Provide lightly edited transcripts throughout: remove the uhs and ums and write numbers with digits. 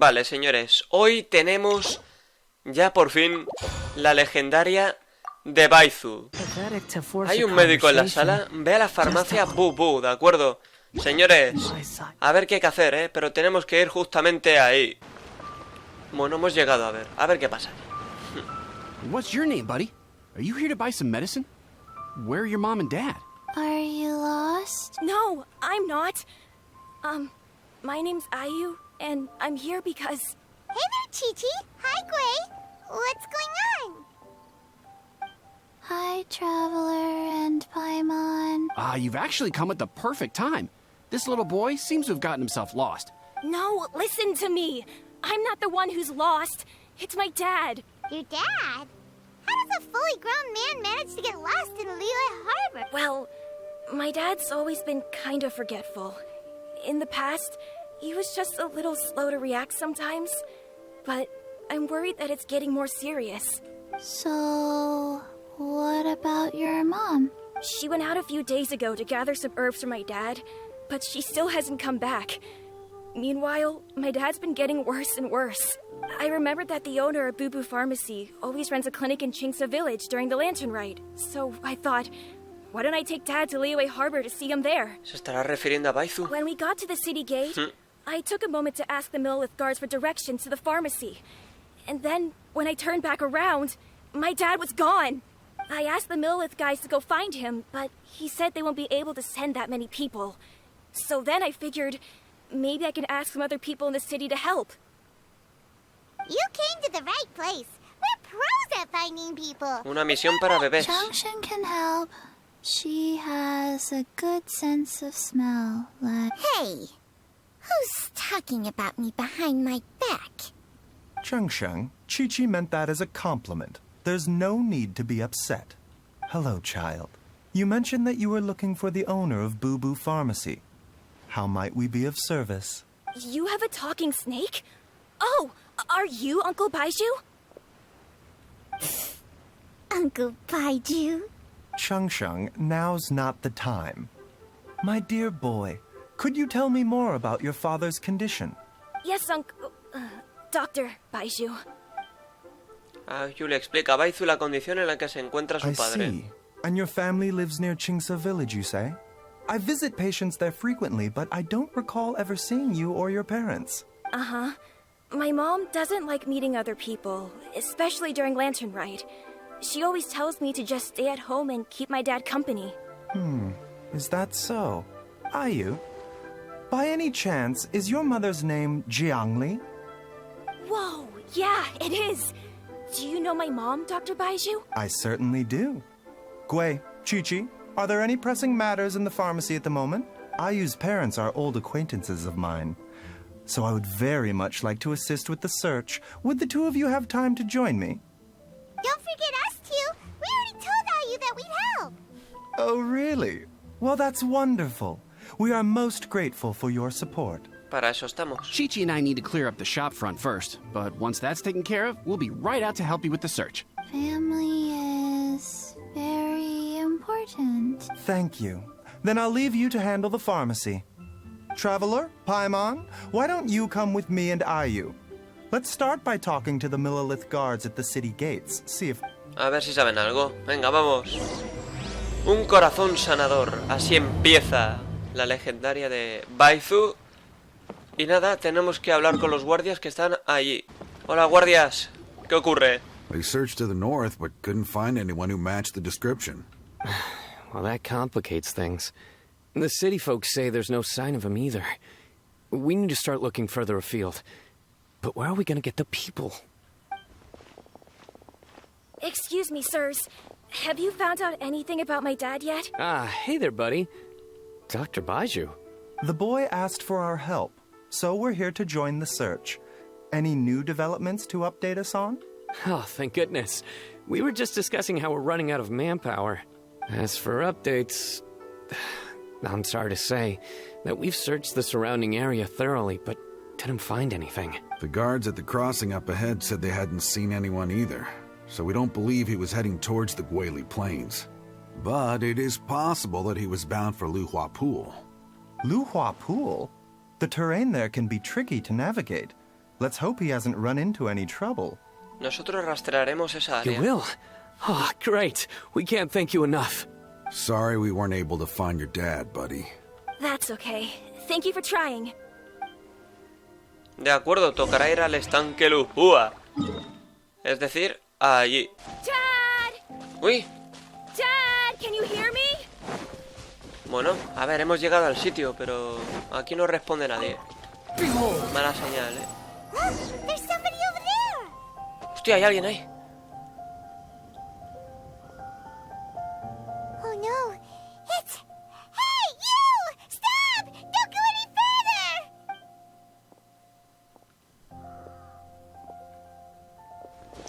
Vale, señores, hoy tenemos ya por fin la legendaria de Baizu. Hay un médico en la sala, ve a la farmacia Bu, ¿de acuerdo? Señores, a ver qué hay que hacer, pero tenemos que ir justamente ahí. Bueno, hemos llegado, a ver qué pasa. What's your name, buddy? Are you here to buy some medicine? Where are your mom and dad? Are you lost? No, I'm not. My name's Ayu, and I'm here because... Hey there, Chi-Chi. Hi, Gui. What's going on? Hi, Traveler and Paimon. You've actually come at the perfect time. This little boy seems to have gotten himself lost. No, listen to me. I'm not the one who's lost. It's my dad. Your dad? How does a fully grown man manage to get lost in Liyue Harbor? Well, my dad's always been kind of forgetful. In the past, he was just a little slow to react sometimes. But I'm worried that it's getting more serious. So, what about your mom? She went out a few days ago to gather some herbs for my dad, but she still hasn't come back. Meanwhile, my dad's been getting worse and worse. I remembered that the owner of Bubu Pharmacy always runs a clinic in Chingsa Village during the Lantern Rite. So I thought, why don't I take Dad to Liyue Harbor to see him there? ¿Se estará refiriendo a Baizu? When we got to the city gate, I took a moment to ask the Millelith guards for directions to the pharmacy. And then, when I turned back around, my dad was gone. I asked the Millelith guys to go find him, but he said they won't be able to send that many people. So then I figured, maybe I can ask some other people in the city to help. You came to the right place. We're pros at finding people. Una misión para bebés. Changsheng can help. She has a good sense of smell. Hey, who's talking about me behind my back? Changsheng, Chi-Chi meant that as a compliment. There's no need to be upset. Hello, child. You mentioned that you were looking for the owner of Bubu Pharmacy. How might we be of service? You have a talking snake? Oh, are you Uncle Baiju? Uncle Baiju? Changsheng, now's not the time. My dear boy, could you tell me more about your father's condition? Yes, Dr. Baiju. Yu le explica a Baizu la condición en la que se encuentra su I padre. see. And your family lives near Chingsa Village, you say? I visit patients there frequently, but I don't recall ever seeing you or your parents. Uh-huh. My mom doesn't like meeting other people, especially during Lantern Rite. She always tells me to just stay at home and keep my dad company. Is that so? Ayu, by any chance, is your mother's name Jiangli? Whoa, yeah, it is. Do you know my mom, Dr. Baiju? I certainly do. Gui, Chi-Chi, are there any pressing matters in the pharmacy at the moment? Ayu's parents are old acquaintances of mine, so I would very much like to assist with the search. Would the two of you have time to join me? Don't forget us two. We already told Ayu that we'd help. Oh, really? Well, that's wonderful. We are most grateful for your support. Para eso estamos. Chi-Chi and I need to clear up the shop front first, but once that's taken care of, we'll be right out to help you with the search. Family is very important. Thank you. Then I'll leave you to handle the pharmacy. Traveler, Paimon, why don't you come with me and Ayu? Let's start by talking to the Millelith guards at the city gates. See if... A ver si saben algo. Venga, vamos. Un corazón sanador. Así empieza la legendaria de Baizu. Y nada, tenemos que hablar con los guardias que están allí. Hola, guardias. ¿Qué ocurre? They searched to the north, but couldn't find anyone who matched the description. Well, that complicates things. The city folks say there's no sign of him either. We need to start looking further afield. But where are we going to get the people? Excuse me, sirs. Have you found out anything about my dad yet? Hey there, buddy. Dr. Baiju. The boy asked for our help, so we're here to join the search. Any new developments to update us on? Oh, thank goodness. We were just discussing how we're running out of manpower. As for updates, I'm sorry to say that we've searched the surrounding area thoroughly, but didn't find anything. The guards at the crossing up ahead said they hadn't seen anyone either, so we don't believe he was heading towards the Guili Plains. But it is possible that he was bound for Luhua Pool. Luhua Pool? The terrain there can be tricky to navigate. Let's hope he hasn't run into any trouble. Nosotros rastrearemos esa área. You will? Oh, great. We can't thank you enough. Sorry we weren't able to find your dad, buddy. That's okay. Thank you for trying. De acuerdo, tocará ir al estanque Lupúa. Es decir, allí. Dad! ¡Uy! Dad, can you hear me? Bueno, a ver, hemos llegado al sitio, pero aquí no responde nadie. Mala señal, ¿eh? There's somebody over there! Hostia, hay alguien ahí. Oh no, it's... Hey, you! Stop! Don't go any further!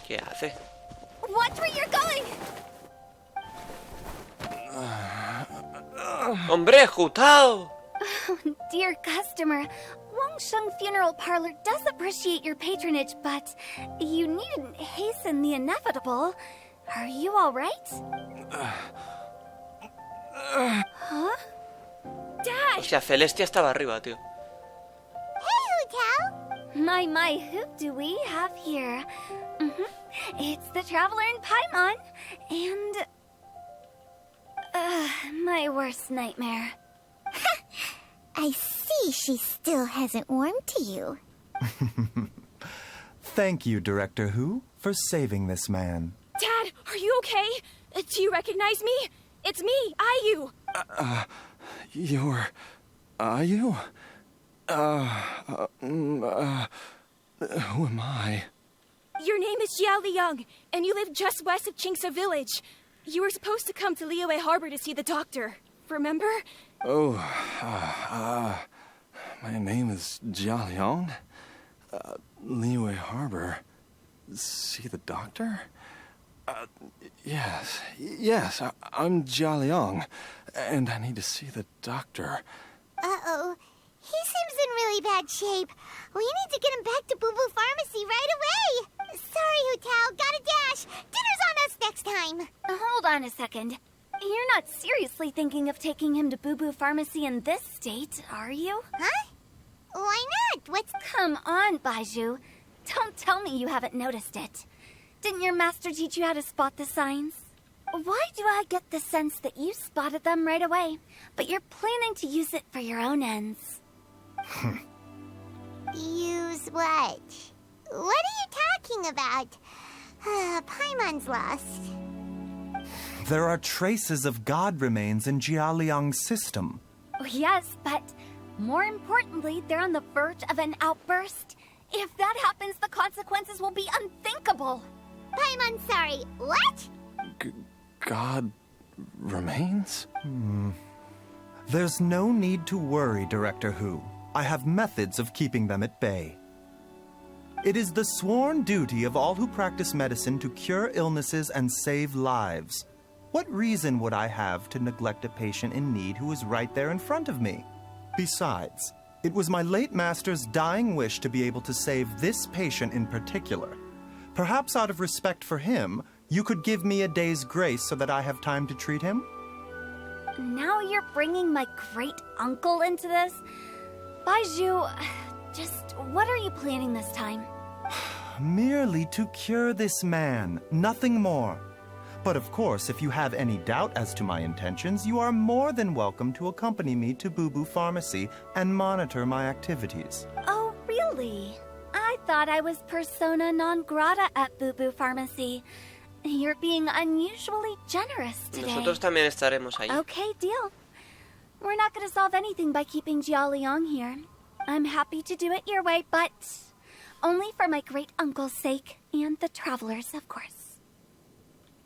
¿Qué hace? Watch where you're going! ¡Hombre, Jutao! Dear customer, Wangsheng Funeral Parlor does appreciate your patronage, but you needn't hasten the inevitable. Are you all right? Huh? Dad! Hostia, Celestia estaba arriba, tío. Hey, Hu Tao! My, who do we have here? It's the Traveler in Paimon, and... my worst nightmare. I see she still hasn't warmed to you. Thank you, Director Hu, for saving this man. Dad, are you okay? Do you recognize me? It's me, Ayu. You're... Ayu? Who am I? Your name is Jiao Liang, and you live just west of Qingse Village. You were supposed to come to Liyue Harbor to see the doctor. Remember? Oh, my name is Jia Liang. Liyue Harbor. See the doctor? Yes, I'm Jia Liang, and I need to see the doctor. Uh-oh. He seems in really bad shape. We need to get him back to Boo Boo Pharmacy right away. Sorry, Hu Tao. Gotta dash. Dinner's on us next time. Hold on a second. You're not seriously thinking of taking him to Boo Boo Pharmacy in this state, are you? Huh? Why not? Come on, Baizhu. Don't tell me you haven't noticed it. Didn't your master teach you how to spot the signs? Why do I get the sense that you spotted them right away, but you're planning to use it for your own ends? Use what? What are you talking about? Paimon's lost. There are traces of God remains in Jia Liang's system. Oh, yes, but more importantly, they're on the verge of an outburst. If that happens, the consequences will be unthinkable. Paimon, sorry, what? God remains? There's no need to worry, Director Hu. I have methods of keeping them at bay. It is the sworn duty of all who practice medicine to cure illnesses and save lives. What reason would I have to neglect a patient in need who is right there in front of me? Besides, it was my late master's dying wish to be able to save this patient in particular. Perhaps out of respect for him, you could give me a day's grace so that I have time to treat him? Now you're bringing my great-uncle into this? Baizhu, just what are you planning this time? Merely to cure this man, nothing more. But of course, if you have any doubt as to my intentions, you are more than welcome to accompany me to Boo Boo Pharmacy and monitor my activities. Oh, really? I thought I was persona non grata at Boo Boo Pharmacy. You're being unusually generous today. Nosotros también estaremos ahí. Okay, deal. We're not going to solve anything by keeping Jia Liang here. I'm happy to do it your way, but only for my great-uncle's sake and the Traveler's, of course.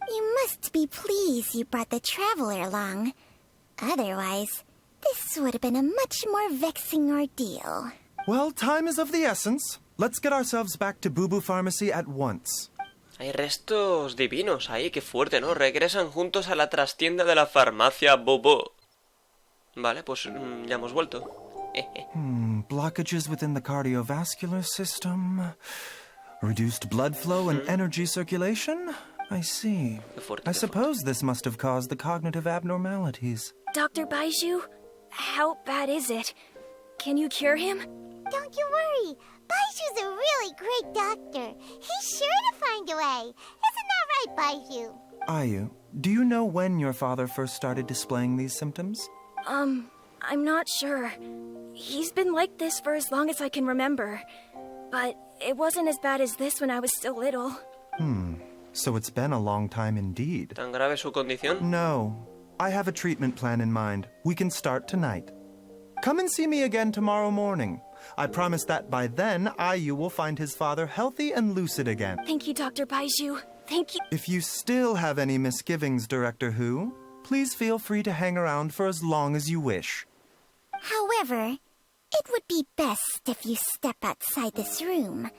You must be pleased you brought the Traveler along. Otherwise, this would have been a much more vexing ordeal. Well, time is of the essence. Let's get ourselves back to Boo Boo Pharmacy at once. Hay restos divinos ahí, qué fuerte, ¿no? Regresan juntos a la trastienda de la farmacia Bobo. Vale, pues ya hemos vuelto. Blockages within the cardiovascular system. Reduced blood flow and energy circulation? I see. Qué fuerte, I qué suppose this must have caused the cognitive abnormalities. Dr. Baizhu, how bad is it? Can you cure him? Don't you worry. Baiju's a really great doctor. He's sure to find a way. Isn't that right, Baiju? Ayu, do you know when your father first started displaying these symptoms? I'm not sure. He's been like this for as long as I can remember. But it wasn't as bad as this when I was still little. So it's been a long time indeed. ¿Tan grave su condición? No. I have a treatment plan in mind. We can start tonight. Come and see me again tomorrow morning. I promise that by then, Ayu will find his father healthy and lucid again. Thank you, Dr. Baiju. Thank you. If you still have any misgivings, Director Hu, please feel free to hang around for as long as you wish. However, it would be best if you step outside this room.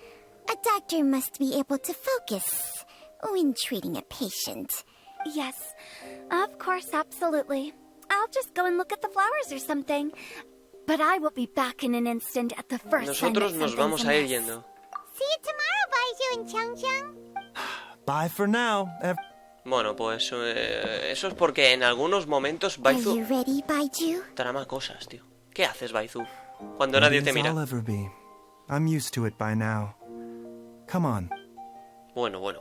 A doctor must be able to focus when treating a patient. Yes, of course, absolutely. I'll just go and look at the flowers or something. But I will be back in an instant at the first sign that Nosotros nos vamos a ir something's amiss. yendo. See you tomorrow, Baiju and Chung Chung. Bye for now. Bueno, pues eso es porque en algunos momentos Are Baizu you ready, Baiju? trama cosas, tío. ¿Qué haces, Baizu? Cuando nadie te As mira. I'll ever be. I'm used to it by now. Come on. Bueno. All's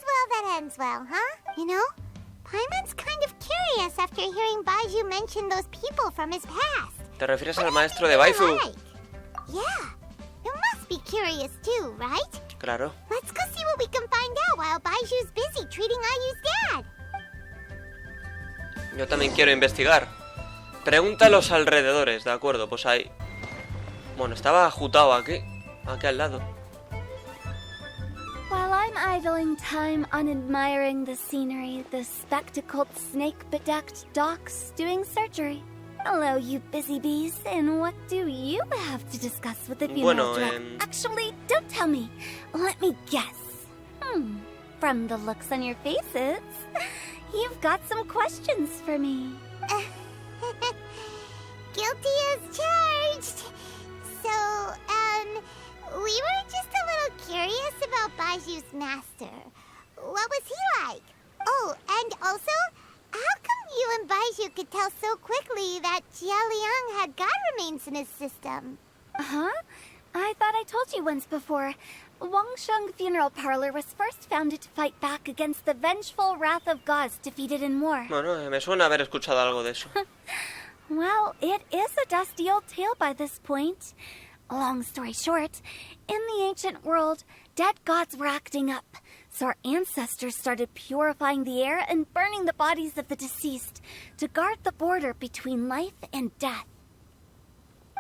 well that ends well, huh? You know, Paimon's kind of curious after hearing Baiju mention those people from his past. ¿Te refieres al What maestro de are they Baizu? like? Yeah, you must be curious too, right? Claro. Let's go see what we can find out while Baiju's busy treating Ayu's dad. Yo también quiero investigar. Pregunta a los alrededores, de acuerdo, pues ahí. Bueno, estaba Jutao aquí al lado. While I'm idling time on admiring the scenery, the spectacled snake-bedecked docs doing surgery. Hello, you busy bees, and what do you have to discuss with the funeral director? Actually, don't tell me. Let me guess. From the looks on your faces, you've got some questions for me. Guilty as charged. So, we were just a little curious about Baiju's master. What was he like? Oh, and also, how come you and Baiju could tell so quickly that Jia Liang had God remains in his system? Huh? I thought I told you once before. Wangsheng Funeral Parlor was first founded to fight back against the vengeful wrath of gods defeated in war. Bueno, me suena haber escuchado algo de eso. Well, it is a dusty old tale by this point. Long story short, in the ancient world, dead gods were acting up, so our ancestors started purifying the air and burning the bodies of the deceased to guard the border between life and death.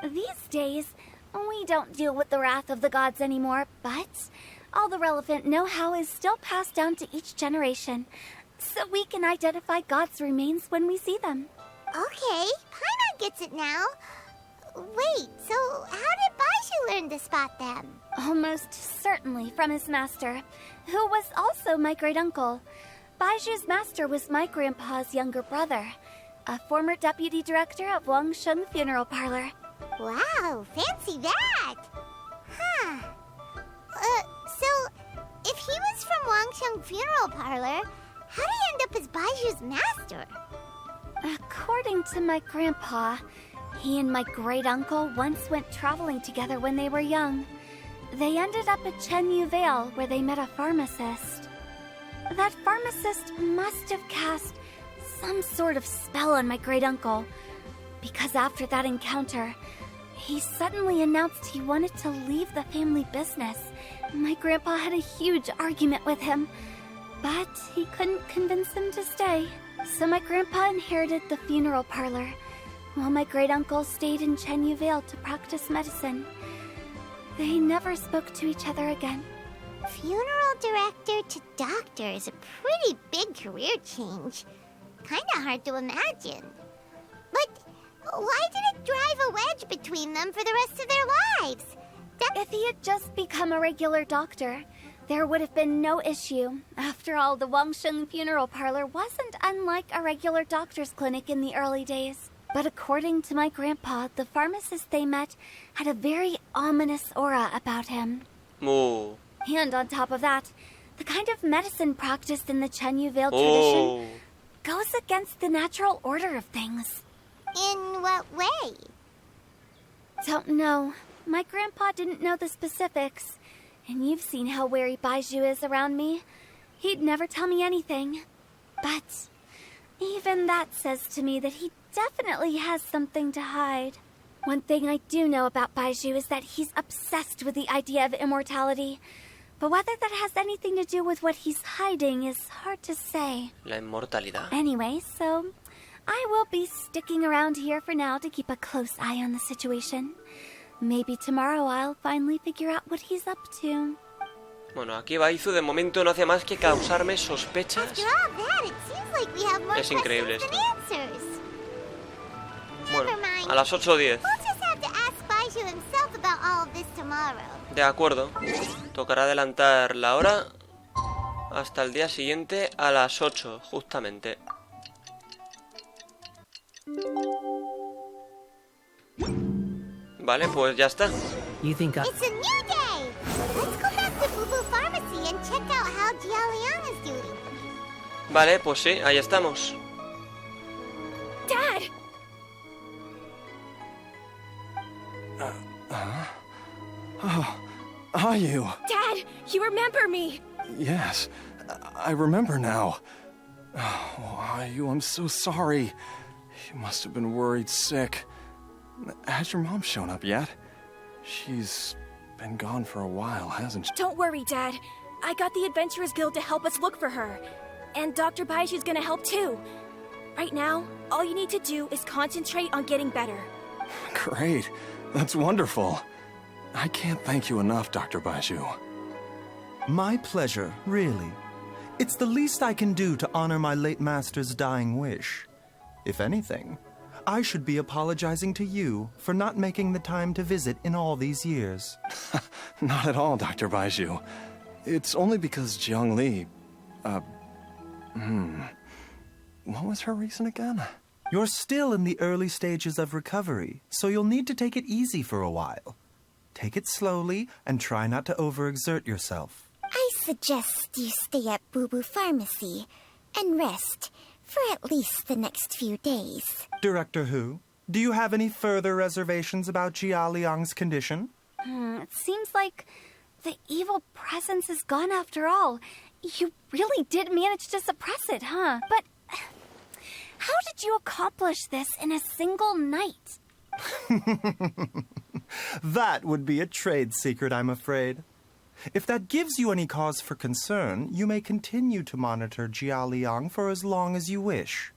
These days, we don't deal with the wrath of the gods anymore, but all the relevant know-how is still passed down to each generation, so we can identify gods' remains when we see them. Okay, Paimon gets it now. Wait, so how did Baiju learn to spot them? Almost certainly from his master, who was also my great-uncle. Baiju's master was my grandpa's younger brother, a former deputy director of Wangsheng Funeral Parlor. Wow, fancy that! Huh. So, if he was from Wangsheng Funeral Parlor, how did he end up as Baiju's master? According to my grandpa, he and my great-uncle once went traveling together when they were young. They ended up at Chenyu Vale, where they met a pharmacist. That pharmacist must have cast some sort of spell on my great-uncle, because after that encounter, he suddenly announced he wanted to leave the family business. My grandpa had a huge argument with him, but he couldn't convince him to stay. So my grandpa inherited the funeral parlor, while my great-uncle stayed in Chenyu Vale to practice medicine. They never spoke to each other again. Funeral director to doctor is a pretty big career change. Kinda hard to imagine. But why did it drive a wedge between them for the rest of their lives? If he had just become a regular doctor, there would have been no issue. After all, the Wangsheng Funeral Parlor wasn't unlike a regular doctor's clinic in the early days. But according to my grandpa, the pharmacist they met had a very ominous aura about him. Oh. And on top of that, the kind of medicine practiced in the Chenyu Vale tradition goes against the natural order of things. In what way? Don't know. My grandpa didn't know the specifics. And you've seen how wary Baizhu is around me. He'd never tell me anything. But even that says to me that he definitely has something to hide. One thing I do know about Baizhu is that he's obsessed with the idea of immortality. But whether that has anything to do with what he's hiding is hard to say. La inmortalidad. Anyway, so I will be sticking around here for now to keep a close eye on the situation. Maybe tomorrow I'll finally figure out what he's up to. Bueno, aquí Baizu de momento no hace más que causarme sospechas. Es increíble esto. Bueno, a las 8:10. De acuerdo. Tocará adelantar la hora hasta el día siguiente a las 8, justamente. Vale, pues ya está. It's a new day. Let's go back to Boo Boo Pharmacy and check out how Jialiang is doing. Vale, pues sí, ahí estamos. Dad! Oh, are you? Dad, you remember me! Yes, I remember now. Oh, are you? I'm so sorry. You must have been worried sick. Has your mom shown up yet? She's been gone for a while, hasn't she? Don't worry, Dad. I got the Adventurers Guild to help us look for her. And Dr. Baiju's gonna help too. Right now, all you need to do is concentrate on getting better. Great. That's wonderful. I can't thank you enough, Dr. Baizhu. My pleasure, really. It's the least I can do to honor my late master's dying wish. If anything, I should be apologizing to you for not making the time to visit in all these years. Not at all, Dr. Baizhu. It's only because Jiang Li... What was her reason again? You're still in the early stages of recovery, so you'll need to take it easy for a while. Take it slowly and try not to overexert yourself. I suggest you stay at Boo Boo Pharmacy and rest for at least the next few days. Director Hu, do you have any further reservations about Jia Liang's condition? It seems like the evil presence is gone after all. You really did manage to suppress it, huh? But how did you accomplish this in a single night? That would be a trade secret, I'm afraid. If that gives you any cause for concern, you may continue to monitor Jia Liang for as long as you wish.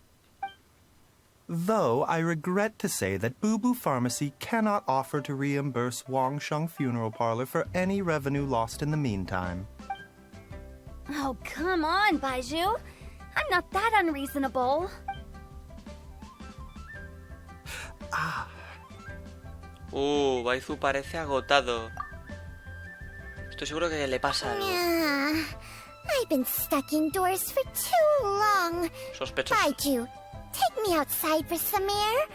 Though I regret to say that Boo Boo Pharmacy cannot offer to reimburse Wang Sheng Funeral Parlor for any revenue lost in the meantime. Oh, come on, Baizhu. I'm not that unreasonable. Baizu parece agotado. Estoy seguro que le pasa algo. I've been stuck indoors for too long. Sospechoso. Baizhu, take me outside for some air.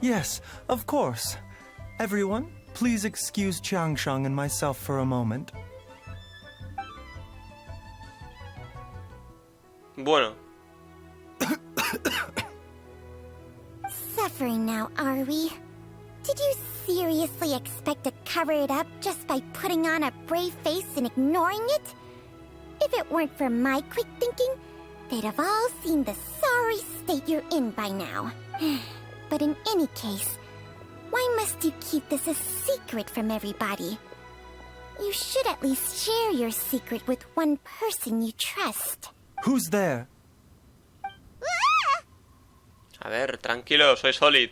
Yes, of course. Everyone, please excuse Qiangsheng and myself for a moment. Bueno. Suffering now, are we? Did you seriously expect to cover it up just by putting on a brave face and ignoring it? If it weren't for my quick thinking, they'd have all seen the sorry state you're in by now. But in any case, why must you keep this a secret from everybody? You should at least share your secret with one person you trust. Who's there? A ver, tranquilo, soy Solid.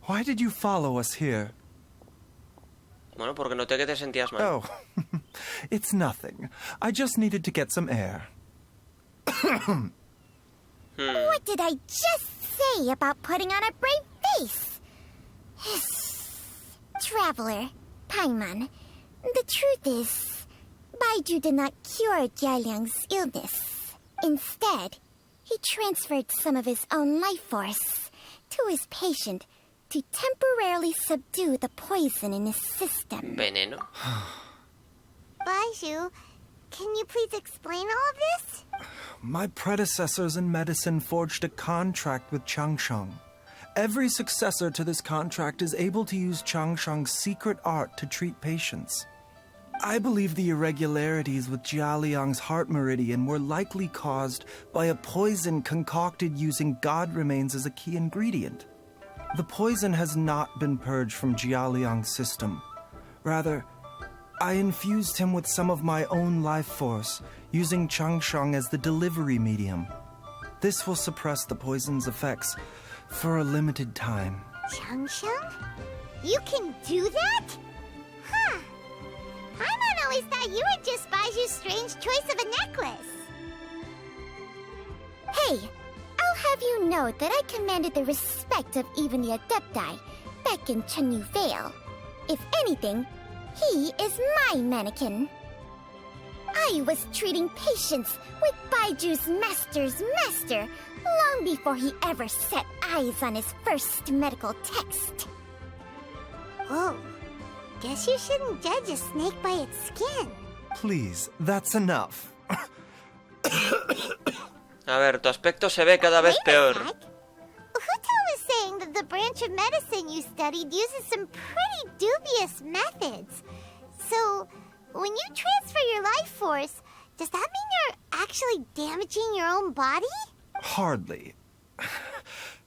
Why did you follow us here? Bueno, porque noté que te sentías mal. Oh, it's nothing. I just needed to get some air. What did I just say about putting on a brave face? Traveler, Paimon, the truth is, Baizhu did not cure Jialiang's illness. Instead, he transferred some of his own life force to his patient to temporarily subdue the poison in his system. Veneno. Baizhu, can you please explain all of this? My predecessors in medicine forged a contract with Qiangsheng. Every successor to this contract is able to use Changsheng's secret art to treat patients. I believe the irregularities with Jialiang's heart meridian were likely caused by a poison concocted using god remains as a key ingredient. The poison has not been purged from Jialiang's system. Rather, I infused him with some of my own life force, using Changsheng as the delivery medium. This will suppress the poison's effects for a limited time. Changsheng? You can do that? Huh. Paimon always thought you were just Baiju's strange choice of a necklace. Hey, I'll have you know that I commanded the respect of even the Adepti back in Chenyu Vale. If anything, he is my mannequin. I was treating patients with Baiju's master's master long before he ever set eyes on his first medical text. Whoa. Guess you shouldn't judge a snake by its skin. Please, that's enough. A ver, tu aspecto se ve cada vez peor. Huto was saying that the branch of medicine you studied uses some pretty dubious methods. So, when you transfer your life force, does that mean you're actually damaging your own body? Hardly.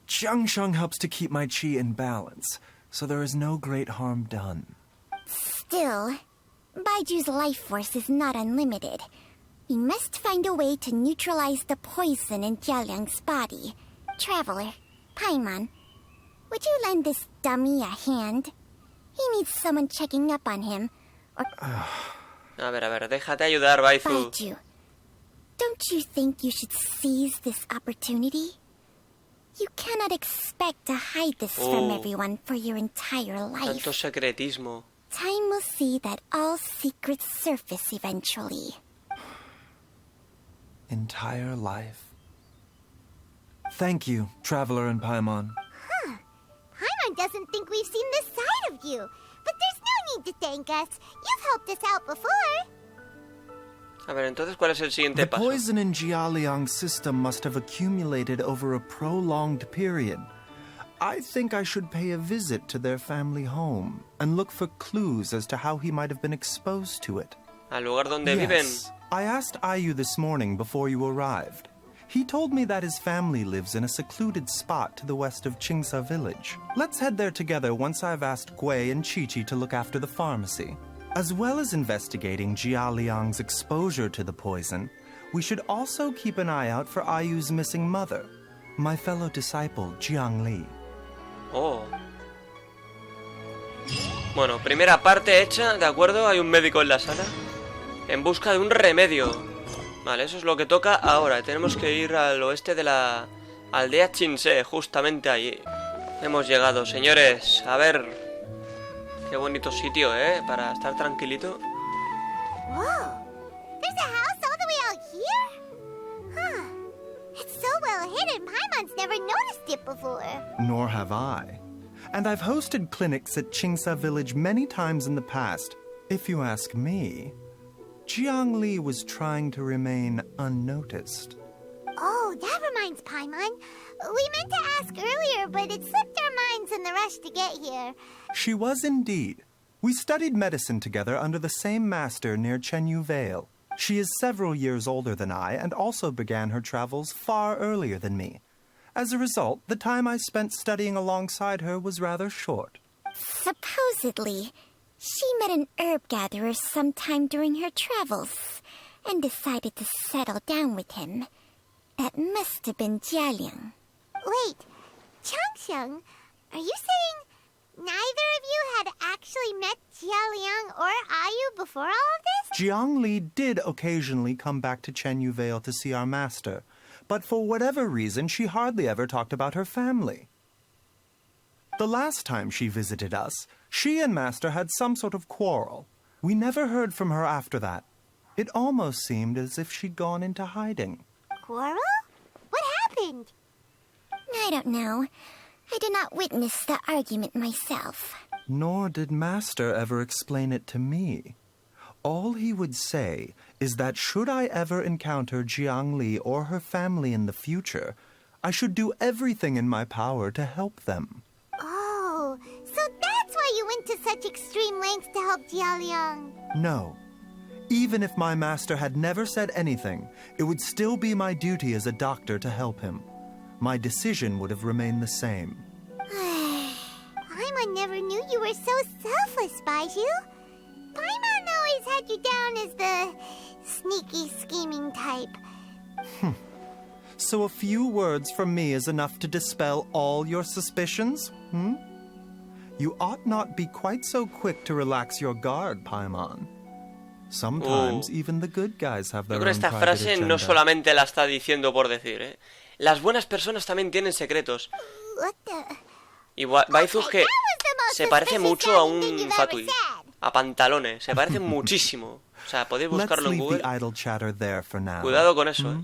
Changsheng helps to keep my chi in balance, so there is no great harm done. Still, Baiju's life force is not unlimited. We must find a way to neutralize the poison in Jialiang's body. Traveler, Paimon, would you lend this dummy a hand? He needs someone checking up on him, or... A ver, déjate ayudar, Baizu. Baiju, don't you think you should seize this opportunity? You cannot expect to hide this from everyone for your entire life. Tanto secretismo. Time will see that all secrets surface eventually. Entire life. Thank you, Traveler and Paimon. Huh. Paimon doesn't think we've seen this side of you. But there's no need to thank us. You've helped us out before. A ver, entonces, ¿cuál es el siguiente paso? The poison in Jialiang's system must have accumulated over a prolonged period. I think I should pay a visit to their family home and look for clues as to how he might have been exposed to it. Al lugar donde viven. I asked Ayu this morning before you arrived. He told me that his family lives in a secluded spot to the west of Qingsa village. Let's head there together once I've asked Gui and Qiqi to look after the pharmacy. As well as investigating Jialiang's exposure to the poison, we should also keep an eye out for Ayu's missing mother, my fellow disciple, Jiangli. Oh. Bueno, primera parte hecha, ¿de acuerdo? Hay un médico en la sala. En busca de un remedio. Vale, eso es lo que toca ahora. Tenemos que ir al oeste de la aldea Qinse, justamente allí. Hemos llegado, señores. A ver... Qué bonito sitio, para estar tranquilito. Whoa! There's a house all the way out here? Huh. It's so well hidden, Paimon's never noticed it before. Nor have I. And I've hosted clinics at Qingsa village many times in the past. If you ask me, Jiangli was trying to remain unnoticed. Oh, that reminds Paimon. We meant to ask earlier, but it slipped our minds in the rush to get here. She was indeed. We studied medicine together under the same master near Chenyu Vale. She is several years older than I and also began her travels far earlier than me. As a result, the time I spent studying alongside her was rather short. Supposedly, she met an herb gatherer sometime during her travels and decided to settle down with him. That must have been Jialiang. Wait, Changsheng, are you saying neither of you had actually met Jialiang or Ayu before all of this? Jiangli did occasionally come back to Chenyu Vale to see our master, but for whatever reason, she hardly ever talked about her family. The last time she visited us, she and Master had some sort of quarrel. We never heard from her after that. It almost seemed as if she'd gone into hiding. Quarrel? What happened? I don't know. I did not witness the argument myself. Nor did Master ever explain it to me. All he would say is that should I ever encounter Jiangli or her family in the future, I should do everything in my power to help them. Oh, so that's why you went to such extreme lengths to help Jialiang. No. Even if my master had never said anything, it would still be my duty as a doctor to help him. My decision would have remained the same. Paimon never knew you were so selfless, Baizhu. Paimon always had you down as the sneaky, scheming type. So a few words from me is enough to dispel all your suspicions? You ought not be quite so quick to relax your guard, Paimon. Sometimes even the good guys have their Yo creo own que esta private frase agenda. no solamente la está diciendo por decir, ¿eh? Las buenas personas también tienen secretos. What the... Y Baizu que se parece suspicious mucho a sounding thing un you've Fatui. ever said. A Pantalones. Se parecen muchísimo. O sea, podéis Let's buscarlo en leave Google. the idle chatter there for now. Cuidado con eso, ¿eh?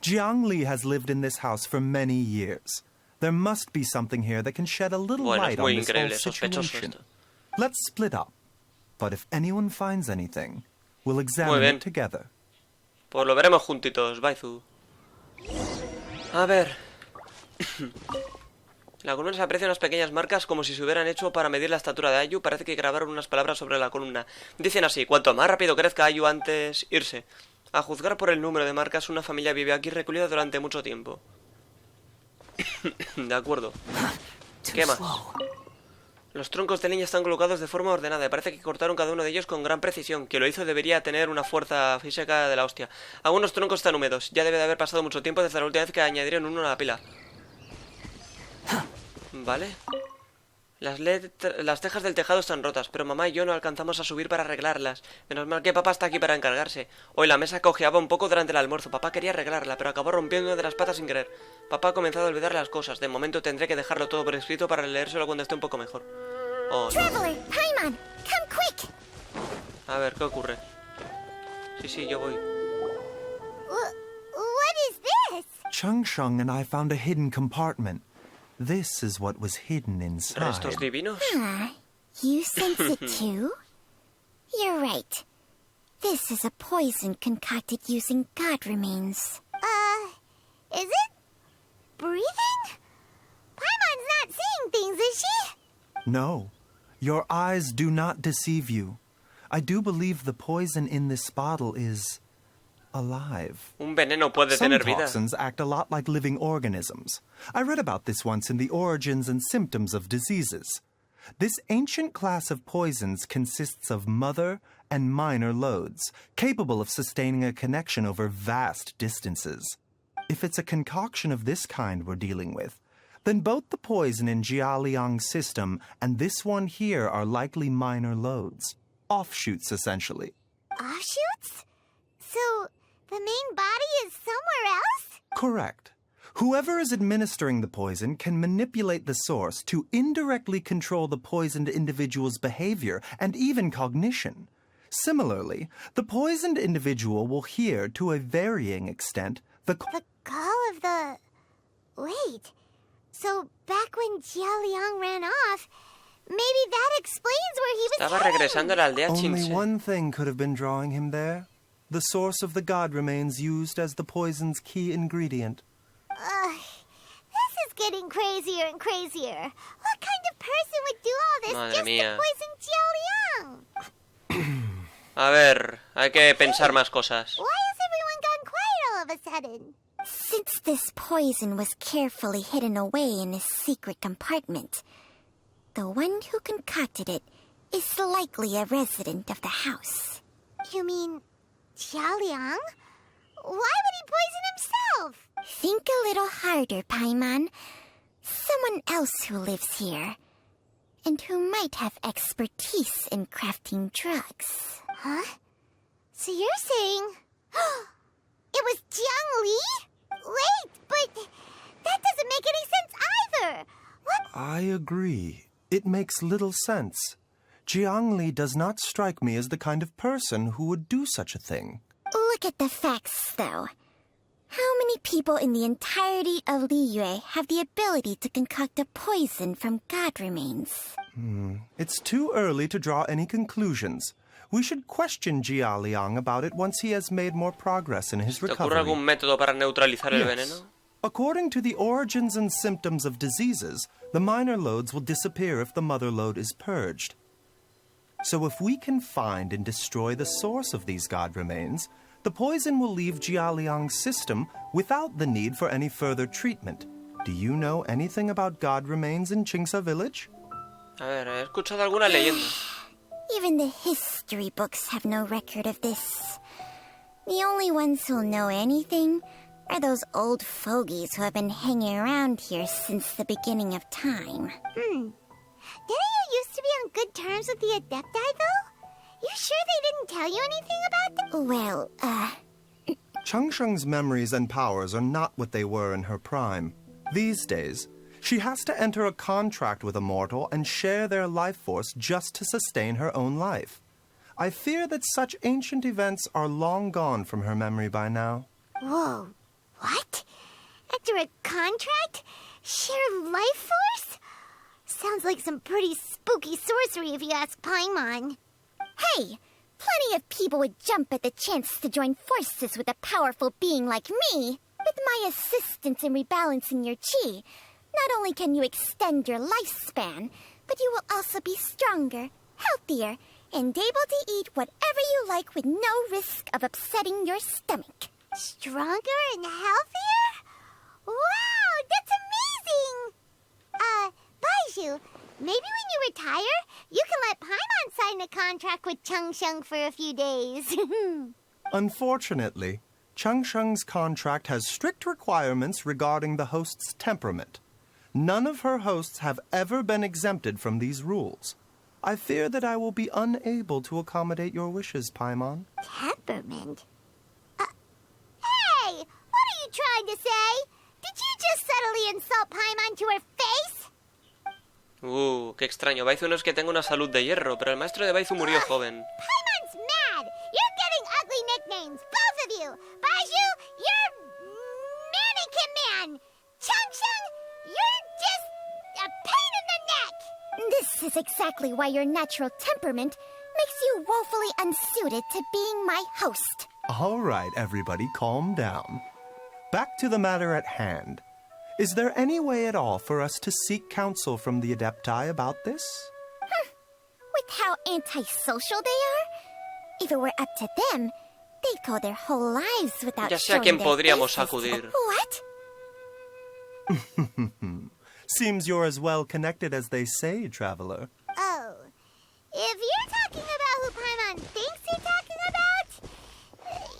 Jiangli has lived in this house for many years. There must be something here that can shed a little Bueno, es light muy on this whole increíble, sospechoso situation. esto. Let's split up. But if anyone finds anything, we'll Muy examine bien. it together. Pues lo veremos juntitos, Baizu. A ver. La columna se aprecia unas pequeñas marcas como si se hubieran hecho para medir la estatura de Ayu. Parece que grabaron unas palabras sobre la columna. Dicen así: cuanto más rápido crezca Ayu antes irse. A juzgar por el número de marcas, una familia vive aquí recluida durante mucho tiempo. De acuerdo. ¿Qué más? Los troncos de leña están colocados de forma ordenada. Parece que cortaron cada uno de ellos con gran precisión. Quien lo hizo debería tener una fuerza física de la hostia. Algunos troncos están húmedos. Ya debe de haber pasado mucho tiempo desde la última vez que añadieron uno a la pila. Vale. Las tejas del tejado están rotas, pero mamá y yo no alcanzamos a subir para arreglarlas. Menos mal que papá está aquí para encargarse. Hoy la mesa cojeaba un poco durante el almuerzo. Papá quería arreglarla, pero acabó rompiendo una de las patas sin querer. Papá ha comenzado a olvidar las cosas. De momento tendré que dejarlo todo por escrito para leérselo cuando esté un poco mejor. Oh, no. Traveler, Paimon, come quick! A ver, ¿qué ocurre? Sí, yo voy. What is this? Changsheng and I found a hidden compartment. This is what was hidden inside. ¿Restos divinos? You sense it too? You're right. This is a poison concocted using god remains. Is it? Breathing? Paimon's not seeing things, is she? No, your eyes do not deceive you. I do believe the poison in this bottle is alive. Un veneno puede Some tener vida. toxins act a lot like living organisms. I read about this once in the Origins and Symptoms of Diseases. This ancient class of poisons consists of mother and minor loads, capable of sustaining a connection over vast distances. If it's a concoction of this kind we're dealing with, then both the poison in Jialiang's system and this one here are likely minor loads. Offshoots, essentially. Offshoots? So, the main body is somewhere else? Correct. Whoever is administering the poison can manipulate the source to indirectly control the poisoned individual's behavior and even cognition. Similarly, the poisoned individual will hear, to a varying extent, the call of the... Wait. So, back when Jialiang ran off, maybe that explains where he was Estaba heading. regresando a la aldea Only Chinse. one thing could have been drawing him there. The source of the god remains used as the poison's key ingredient. This is getting crazier and crazier. What kind of person would do all this Madre just mía. to poison Jialiang? A ver, hay que pensar más cosas. Why has everyone gone quiet all of a sudden? Since this poison was carefully hidden away in a secret compartment, the one who concocted it is likely a resident of the house. You mean Jialiang? Why would he poison himself? Think a little harder, Paimon. Someone else who lives here, and who might have expertise in crafting drugs. Huh? So you're saying... it was Jiang Li? Wait, but that doesn't make any sense either. What? I agree. It makes little sense. Jiangli does not strike me as the kind of person who would do such a thing. Look at the facts, though. How many people in the entirety of Liyue have the ability to concoct a poison from god remains? It's too early to draw any conclusions. We should question Jia Liang about it once he has made more progress in his ¿Te ocurre recovery. algún método para neutralizar el Yes. veneno? According to the origins and symptoms of diseases, the minor loads will disappear if the mother load is purged. So if we can find and destroy the source of these god remains, the poison will leave Jialiang's system without the need for any further treatment. Do you know anything about god remains in Qingce Village? A ver, he escuchado alguna leyenda. Even the history books have no record of this. The only ones who'll know anything are those old fogies who have been hanging around here since the beginning of time. Didn't you used to be on good terms with the Adepti, though? You sure they didn't tell you anything about them? Well, Changsheng's memories and powers are not what they were in her prime. These days, she has to enter a contract with a mortal and share their life force just to sustain her own life. I fear that such ancient events are long gone from her memory by now. Whoa, what? After a contract? Share life force? Sounds like some pretty spooky sorcery if you ask Paimon. Hey, plenty of people would jump at the chance to join forces with a powerful being like me. With my assistance in rebalancing your chi, not only can you extend your lifespan, but you will also be stronger, healthier, and able to eat whatever you like with no risk of upsetting your stomach. Stronger and healthier? Wow, that's amazing! Baizhu, maybe when you retire, you can let Paimon sign a contract with Changsheng for a few days. Unfortunately, Changsheng's contract has strict requirements regarding the host's temperament. None of her hosts have ever been exempted from these rules. I fear that I will be unable to accommodate your wishes, Paimon. Temperament? Hey! What are you trying to say? Did you just subtly insult Paimon to her face? Qué extraño. Baizu no es que tenga una salud de hierro, pero el maestro de Baizu murió joven. Paimon's mad! You're getting ugly nicknames, both of you! Baizhu, you're Mannequin Man! Changsheng, you're just a pain in the neck! This is exactly why your natural temperament makes you woefully unsuited to being my host. All right, everybody, calm down. Back to the matter at hand. Is there any way at all for us to seek counsel from the Adepti about this? With how antisocial they are? If it were up to them, they'd go their whole lives without Ya sé a quién podríamos acudir. What? Seems you're as well connected as they say, traveler. Oh, if you're talking about who Paimon thinks you're talking about,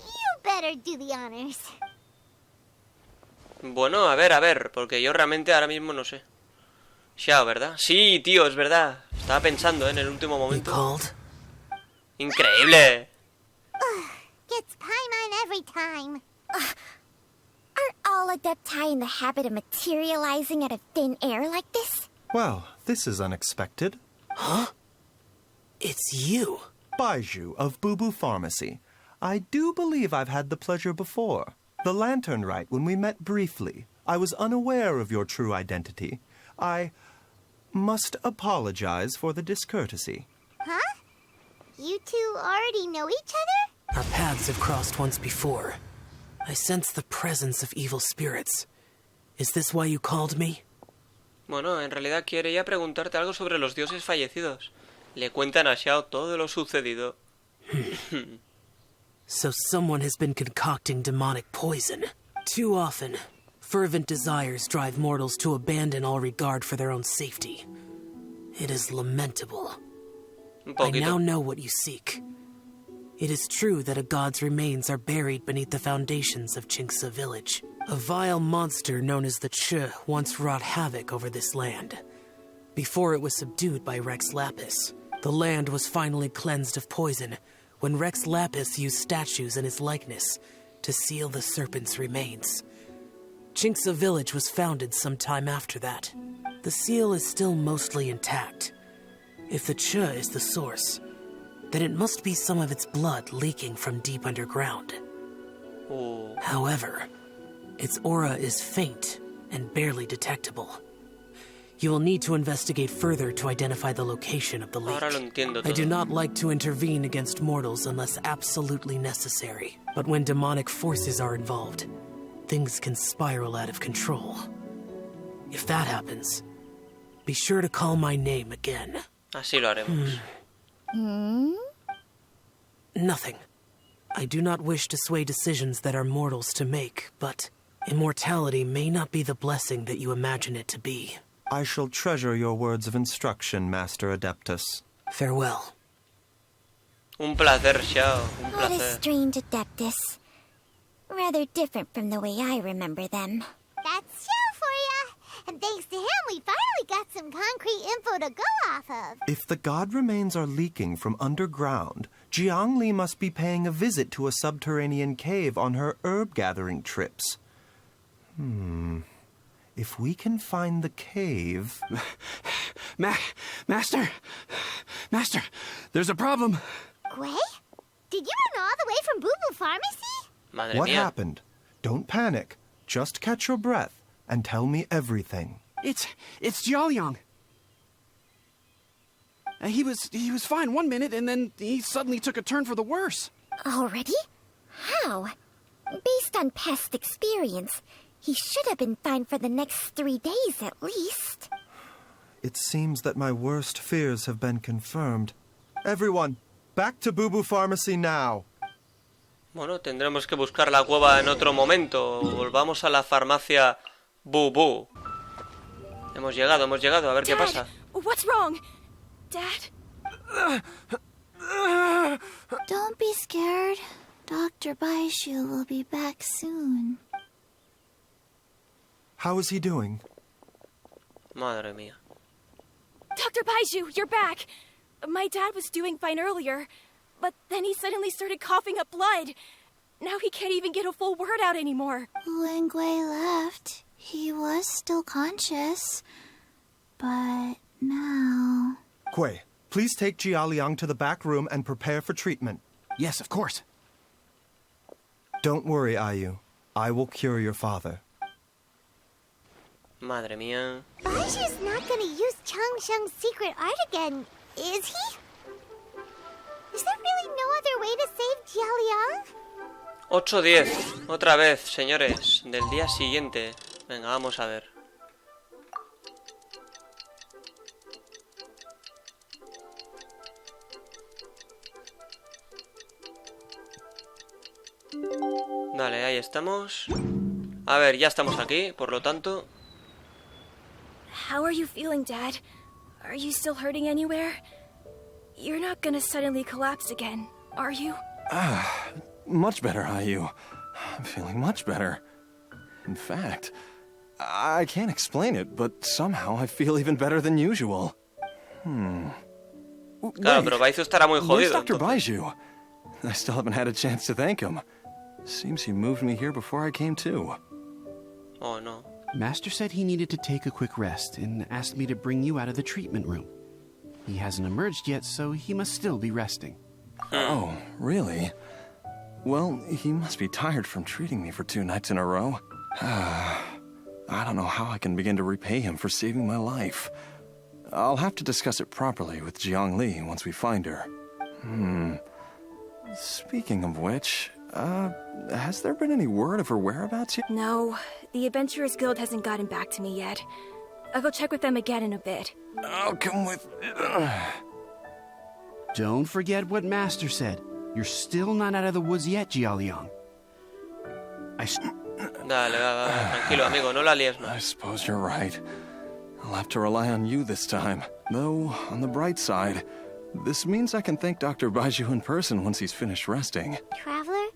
you better do the honors. Bueno, a ver, porque yo realmente ahora mismo no sé. Xiao, ¿verdad? Sí, tío, es verdad. Estaba pensando, en el último momento. ¡Increíble! Gets Paimon every time. Aren't all Adepti in the habit of materializing out of thin air like this? Well, this is unexpected. Huh? It's you. Baizhu of Bubu Pharmacy. I do believe I've had the pleasure before. The Lantern Rite, when we met briefly, I was unaware of your true identity. I must apologize for the discourtesy. Huh? You two already know each other? Our paths have crossed once before. I sense the presence of evil spirits. Is this why you called me? Bueno, en realidad quiere ella preguntarte algo sobre los dioses fallecidos. Le cuentan a Xiao todo lo sucedido. So someone has been concocting demonic poison. Too often, fervent desires drive mortals to abandon all regard for their own safety. It is lamentable. I now know what you seek. It is true that a god's remains are buried beneath the foundations of Qingce Village. A vile monster known as the Chi once wrought havoc over this land. Before it was subdued by Rex Lapis, the land was finally cleansed of poison when Rex Lapis used statues in his likeness to seal the serpent's remains. Qingce Village was founded some time after that. The seal is still mostly intact. If the Chi is the source, then it must be some of its blood leaking from deep underground. However, its aura is faint and barely detectable. You will need to investigate further to identify the location of the leak. I do not like to intervene against mortals unless absolutely necessary. But when demonic forces are involved, things can spiral out of control. If that happens, be sure to call my name again. Así lo haremos. Nothing. I do not wish to sway decisions that are mortals to make, but immortality may not be the blessing that you imagine it to be. I shall treasure your words of instruction, Master Adeptus. Farewell. Un placer, Xiao. Un What a placer. strange Adeptus. Rather different from the way I remember them. That's Xiao for ya! And thanks to him, we finally got some concrete info to go off of. If the god remains are leaking from underground, Jiangli must be paying a visit to a subterranean cave on her herb-gathering trips. If we can find the cave... Master, there's a problem. Gwei? Did you run all the way from Boo Boo Pharmacy? Madre What mía. happened? Don't panic. Just catch your breath and tell me everything. It's Jiaoliang. He was fine one minute, and then he suddenly took a turn for the worse. Already? How? Based on past experience, he should have been fine for the next 3 days at least. It seems that my worst fears have been confirmed. Everyone, back to Boo Boo Pharmacy now. Bueno, tendremos que buscar la cueva en otro momento. Volvamos a la farmacia Boo Boo. Hemos llegado. A ver qué pasa. What's wrong? Dad? Don't be scared. Dr. Baishu will be back soon. How is he doing? Madre mía. Dr. Baiju, you're back! My dad was doing fine earlier, but then he suddenly started coughing up blood. Now he can't even get a full word out anymore. When Gwei left, he was still conscious. But now... Gwei, please take Jiaoliang to the back room and prepare for treatment. Yes, of course. Don't worry, Ayu. I will cure your father. Madre mía. Baishu's not gonna use Chang Sheng's secret art again, is he? Is there really no other way to save Jiaoliang? 8:10. Otra vez, señores. Del día siguiente. Venga, vamos a ver. Dale, ahí estamos. A ver, ya estamos aquí, por lo tanto... How are you feeling, Dad? Are you still hurting anywhere? You're not gonna suddenly collapse again, are you? Much better, Ayu. I'm feeling much better. In fact, I can't explain it, but somehow I feel even better than usual. Claro, pero Baizu estará muy Where's jodido. Dr. entonces. Baiju? I still haven't had a chance to thank him. Seems he moved me here before I came to. Oh, no. Master said he needed to take a quick rest and asked me to bring you out of the treatment room. He hasn't emerged yet, so he must still be resting. Oh, really? Well, he must be tired from treating me for 2 nights in a row. I don't know how I can begin to repay him for saving my life. I'll have to discuss it properly with Jiangli once we find her. Speaking of which, has there been any word of her whereabouts yet? No, the Adventurers Guild hasn't gotten back to me yet. I'll go check with them again in a bit. I'll come with... Don't forget what Master said. You're still not out of the woods yet, Jiaoliang. Dale, va, tranquilo, amigo, no la líes más. I suppose you're right. I'll have to rely on you this time. Though, on the bright side, this means I can thank Dr. Baiju in person once he's finished resting. Traveler,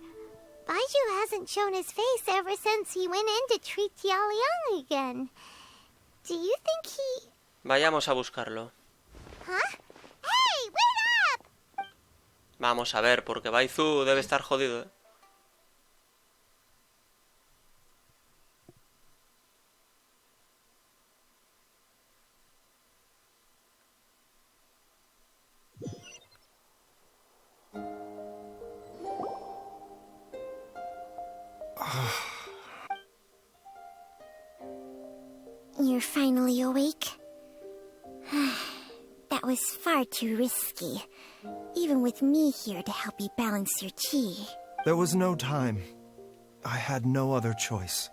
Baiju hasn't shown his face ever since he went in to treat Jiaoliang again. Do you think he... Vayamos a buscarlo. Huh? Hey, wait up! Vamos a ver, porque Baizu debe estar jodido, ¿eh? You're finally awake? That was far too risky. Even with me here to help you balance your chi. There was no time. I had no other choice.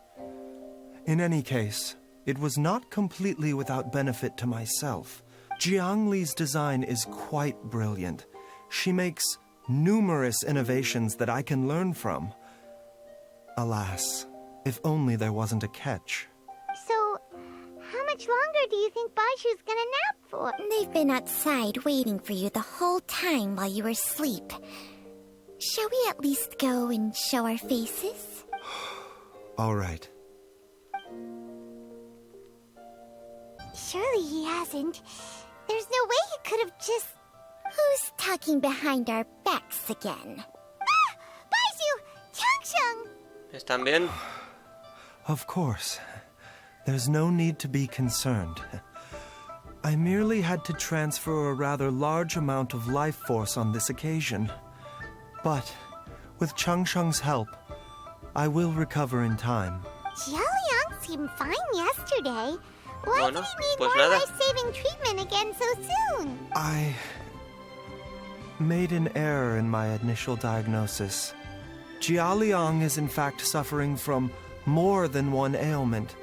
In any case, it was not completely without benefit to myself. Jiang Li's design is quite brilliant. She makes numerous innovations that I can learn from. Alas, if only there wasn't a catch. So, how much longer do you think Baishu's gonna nap for? They've been outside waiting for you the whole time while you were asleep. Shall we at least go and show our faces? All right. Surely he hasn't. There's no way he could have just... Who's talking behind our backs again? Ah! Baishu! Changsheng! ¿Están bien? Of course. There's no need to be concerned. I merely had to transfer a rather large amount of life force on this occasion. But, with Changsheng's help, I will recover in time. Jialiang seemed fine yesterday. Why Bueno, did he need pues more nada. life-saving treatment again so soon? I made an error in my initial diagnosis. Jialiang is in fact suffering from more than one ailment,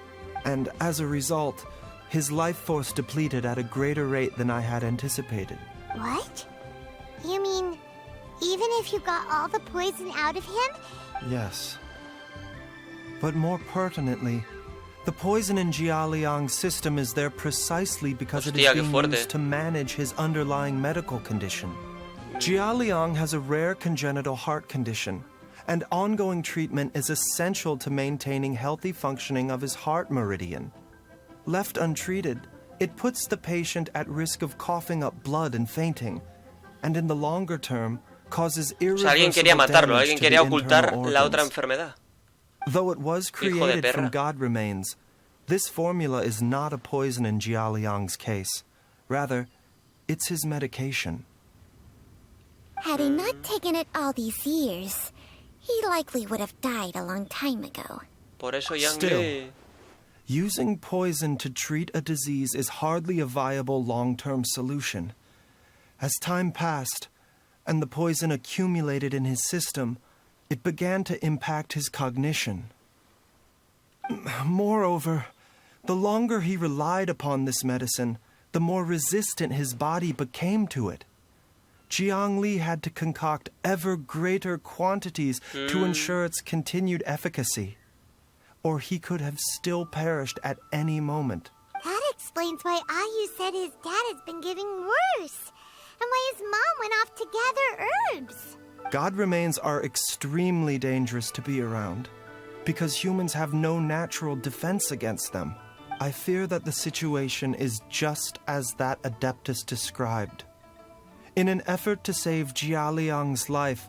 and as a result, his life force depleted at a greater rate than I had anticipated. What? You mean, even if you got all the poison out of him? Yes. But more pertinently, the poison in Jialiang's system is there precisely because it Hostia, is qué being fuerte. used to manage his underlying medical condition. Jialiang has a rare congenital heart condition, and ongoing treatment is essential to maintaining healthy functioning of his heart meridian. Left untreated, it puts the patient at risk of coughing up blood and fainting, and in the longer term, causes O sea, alguien irreversible quería matarlo, damage alguien to the quería ocultar internal la otra organs. enfermedad. Though it was Hijo de created from perra. God Remains, this formula is not a poison in Jialiang's case. Rather, it's his medication. Had he not taken it all these years, he likely would have died a long time ago. Por eso Yang Still. Li... Using poison to treat a disease is hardly a viable long-term solution. As time passed, and the poison accumulated in his system, it began to impact his cognition. Moreover, the longer he relied upon this medicine, the more resistant his body became to it. Jiang Li had to concoct ever greater quantities to ensure its continued efficacy, or he could have still perished at any moment. That explains why Ayu said his dad has been getting worse, and why his mom went off to gather herbs. God Remains are extremely dangerous to be around, because humans have no natural defense against them. I fear that the situation is just as that Adeptus described. In an effort to save Jialiang's life,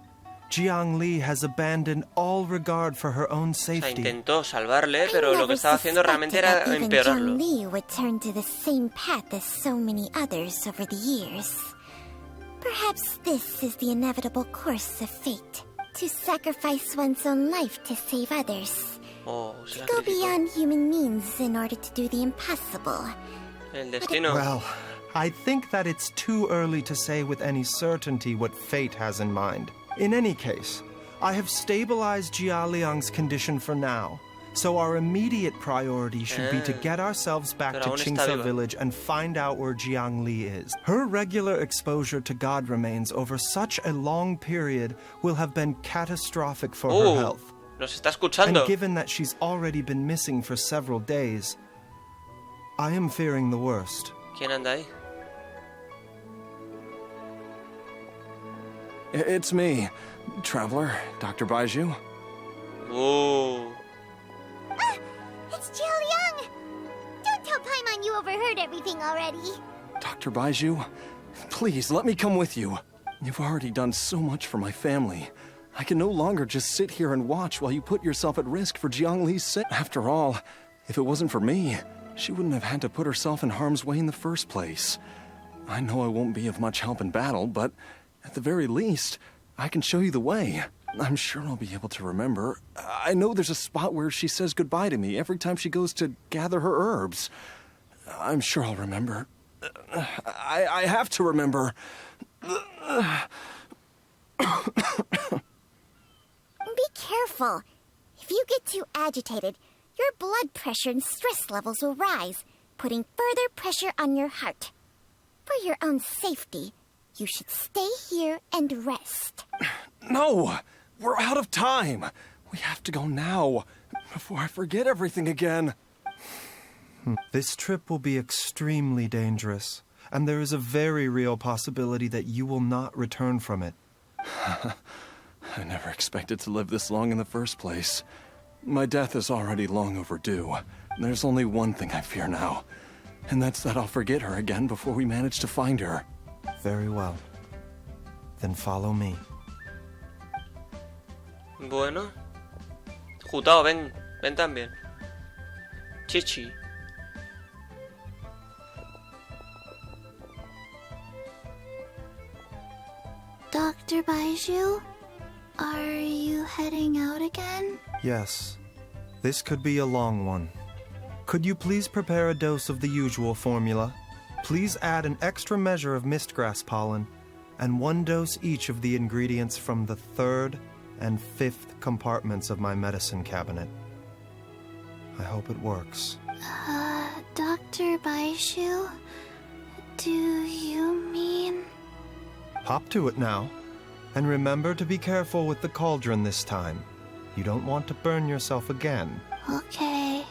Jiang Li has abandoned all regard for her own O sea, safety. intentó salvarle, pero lo que estaba haciendo realmente era Even empeorarlo. Jiang Li would turn to the same path as so many others over the years. Perhaps this is the inevitable course of fate. To sacrifice one's own life to save others. Oh, se To go sacrificó. beyond human means in order to do the impossible. El destino. Well, I think that it's too early to say with any certainty what fate has in mind. In any case, I have stabilized Jialiang's condition for now, so our immediate priority should be to get ourselves back Pero to aún está Qingce viva. village and find out where Jiang Li is. Her regular exposure to God Remains over such a long period will have been catastrophic for her health. Nos está escuchando. And given that she's already been missing for several days, I am fearing the worst. ¿Quién anda ahí? It's me, Traveler, Dr. Baiju. Ah, it's Jialiang! Don't tell Paimon you overheard everything already. Dr. Baiju, please let me come with you. You've already done so much for my family. I can no longer just sit here and watch while you put yourself at risk for Jiang Li's sake. After all, if it wasn't for me, she wouldn't have had to put herself in harm's way in the first place. I know I won't be of much help in battle, but at the very least, I can show you the way. I'm sure I'll be able to remember. I know there's a spot where she says goodbye to me every time she goes to gather her herbs. I'm sure I'll remember. I have to remember. Be careful. If too agitated, your blood pressure and stress levels will rise, putting further pressure on your heart. For your own safety, you should stay here and rest. No! We're out of time! We have to go now, before I forget everything again. This trip will be extremely dangerous, and there is a very real possibility that you will not return from it. I never expected to live this long in the first place. My death is already long overdue. There's only one thing I fear now, and that's that I'll forget her again before we manage to find her. Very well. Then follow me. Bueno. Jutao, ven. Ven también. Chichi. Dr. Baizhu, are you heading out again? Yes. This could be a long one. Could you please prepare a dose of the usual formula? Please add an extra measure of mistgrass pollen, and 1 dose each of the ingredients from the 3rd and 5th compartments of my medicine cabinet. I hope it works. Dr. Baizhu, do you mean... Hop to it now. And remember to be careful with the cauldron this time. You don't want to burn yourself again. Okay.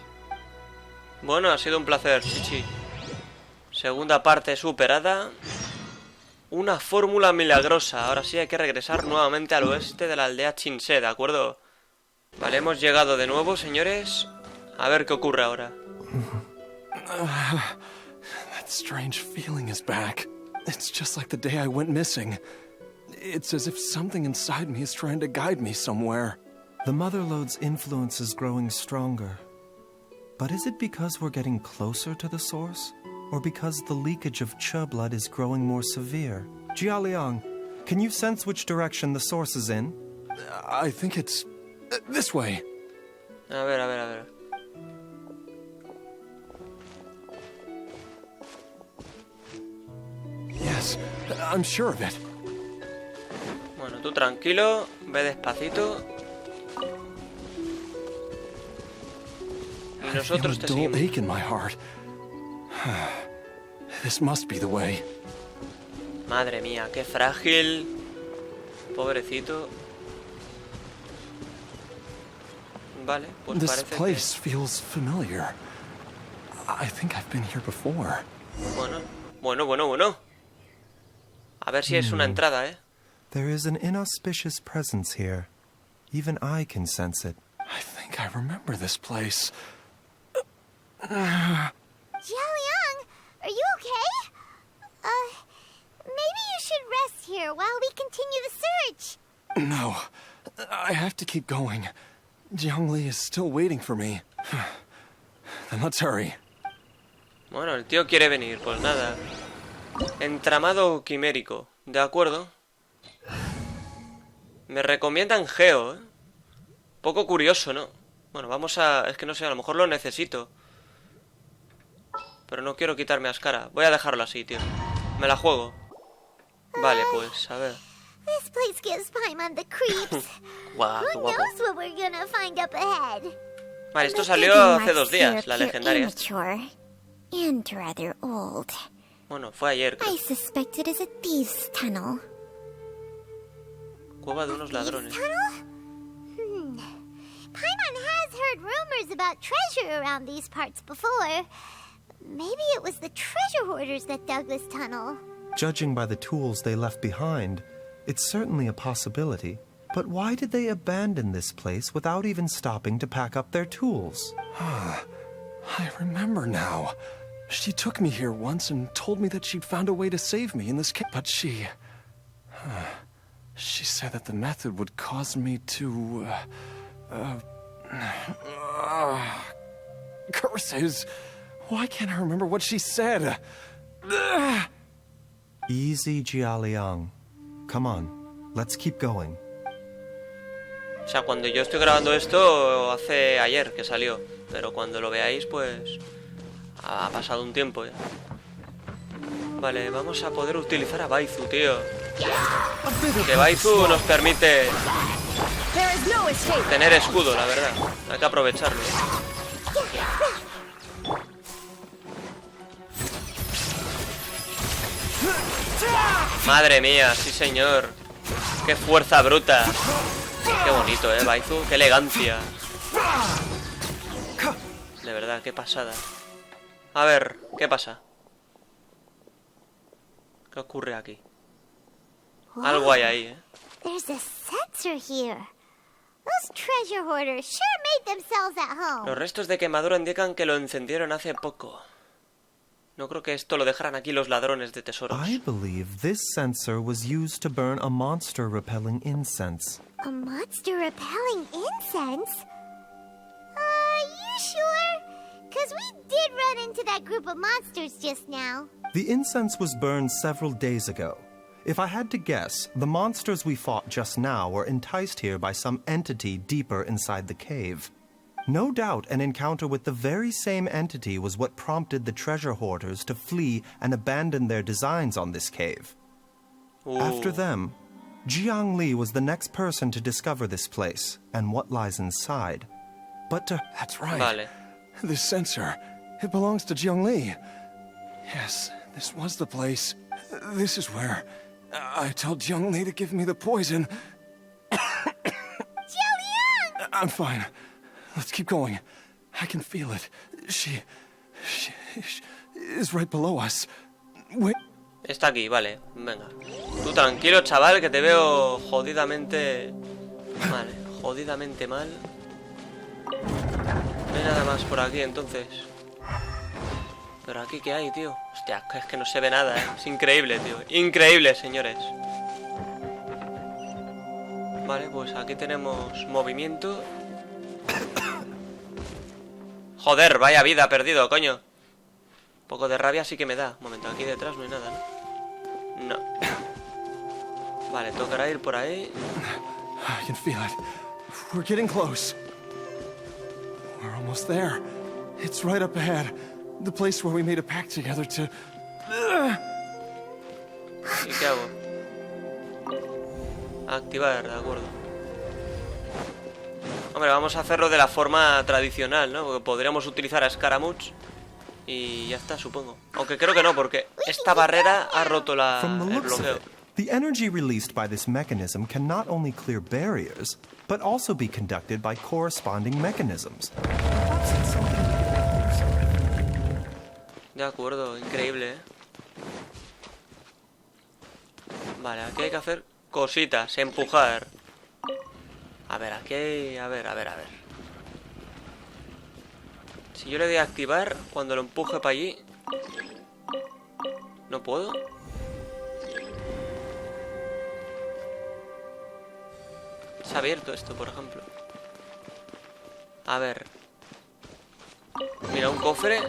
Bueno, ha sido un placer, Chichi. Segunda parte superada. Una fórmula milagrosa. Ahora sí hay que regresar nuevamente al oeste de la aldea Chinsé, ¿de acuerdo? Vale, hemos llegado de nuevo, señores. A ver qué ocurre ahora. That strange feeling is back. It's just like the day I went missing. It's as if something inside me is trying to guide me somewhere. The Motherlode's influence is growing stronger. But is it because we're getting closer to the source? Or because the leakage of Che blood is growing more severe? Jialiang, can you sense which direction the source is in? I think it's... this way. A ver. Yes, I'm sure of it. Bueno, tú tranquilo, ve despacito. Y nosotros te seguimos. Ache in my heart. This must be the way. Madre mía, qué frágil. Pobrecito. Vale, pues This parece place feels familiar. I think I've been here before. Bueno. A ver si es una entrada, ¿eh? There is an inauspicious presence here. Even I can sense it. I think I remember this place. Jialiang, are you okay? Maybe you should rest here while we continue the search. No, I have to keep going. Jiangli is still waiting for me. Then let's hurry. Bueno, el tío quiere venir, pues nada. Entramado quimérico, de acuerdo. Me recomiendan Geo, ¿eh? Poco curioso, ¿no? Bueno, vamos a... es que no sé, a lo mejor lo necesito. Pero no quiero quitarme Ascara. Voy a dejarlo así, tío. Me la juego. Vale, pues, a ver. This place gives Paimon the creeps. Guau, Who knows what we're gonna find up ahead? Vale, esto salió hace 2 días, la legendaria. And rather old. Bueno, fue ayer, creo. I suspect it is a thieves' tunnel. Cueva de unos ladrones. Paimon has heard rumors about treasure around these parts before. Maybe it was the treasure hoarders that dug this tunnel. Judging by the tools they left behind, it's certainly a possibility. But why did they abandon this place without even stopping to pack up their tools? I remember now. She took me here once and told me that she'd found a way to save me in this cave. But she said that the method would cause me to... curses. Why can't I remember what she said? Easy, Jialiang. Come on, let's keep going. O sea, cuando yo estoy grabando esto, hace ayer que salió. Pero cuando lo veáis, pues... ha pasado un tiempo ya. Vale, vamos a poder utilizar a Baizu, tío. Que Baizu nos permite tener escudo, la verdad. Hay que aprovecharlo. Madre mía, sí señor. Qué fuerza bruta. Qué bonito, Baizu. Qué elegancia. De verdad, qué pasada. A ver, ¿qué pasa? ¿Qué ocurre aquí? Algo hay ahí, There's a sensor here. Those treasure hoarders sure made themselves at home. Los restos de quemadura indican que lo encendieron hace poco. No creo que esto lo dejaran aquí los ladrones de tesoros. I believe this sensor was used to burn a monster-repelling incense. A monster-repelling incense? You sure? Because we did run into that group of monsters just now. The incense was burned several days ago. If I had to guess, the monsters we fought just now were enticed here by some entity deeper inside the cave. No doubt an encounter with the very same entity was what prompted the treasure hoarders to flee and abandon their designs on this cave. Ooh. After them, Jiang Li was the next person to discover this place and what lies inside. But to... That's right. Vale. This sensor, it belongs to Jiang Li. Yes, this was the place. This is where I told Jiang Li to give me the poison. Jiang! I'm fine. Let's keep going. I can feel it. She is right below us. Wait. Está aquí, vale. Venga. Tú tranquilo, chaval, que te veo jodidamente... Vale, jodidamente mal. No hay nada más por aquí, entonces. Pero aquí, ¿qué hay, tío? Hostia, es que no se ve nada, Es increíble, tío. Increíble, señores. Vale, pues aquí tenemos movimiento. Joder, vaya vida perdido, coño. Un poco de rabia sí que me da. Un momento, aquí detrás no hay nada, ¿no? No. Vale, tocará ir por ahí. I can feel it. We're getting close. We're almost there. It's right up ahead. The place where we made a pact together to... ¿Y qué hago? Activar, de acuerdo. Hombre, vamos a hacerlo de la forma tradicional, ¿no? Porque podríamos utilizar a Scaramouche y ya está, supongo. Aunque creo que no, porque esta barrera ha roto el bloqueo. The energy released by this mechanism can not only clear barriers, but also be conducted by corresponding mechanisms. De acuerdo, increíble, Vale, aquí hay que hacer cositas, empujar. A ver, aquí hay... A ver. Si yo le doy a activar, cuando lo empuje para allí... ¿No puedo? Se ha abierto esto, por ejemplo. A ver. Mira, un cofre.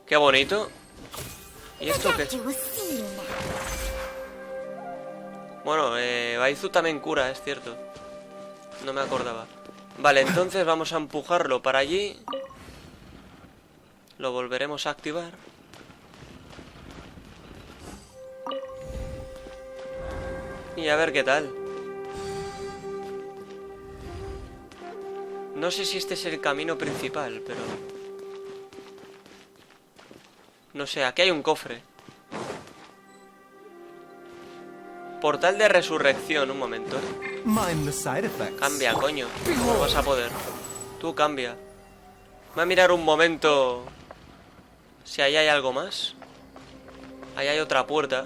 Qué bonito. ¿Y esto qué es? Bueno, Baizu también cura, es cierto. No me acordaba. Vale, entonces vamos a empujarlo para allí. Lo volveremos a activar. Y a ver qué tal. No sé si este es el camino principal, pero... No sé, aquí hay un cofre. Portal de resurrección, un momento. Cambia, coño. No vas a poder. Tú cambia. Voy a mirar un momento si ahí hay algo más. Ahí hay otra puerta.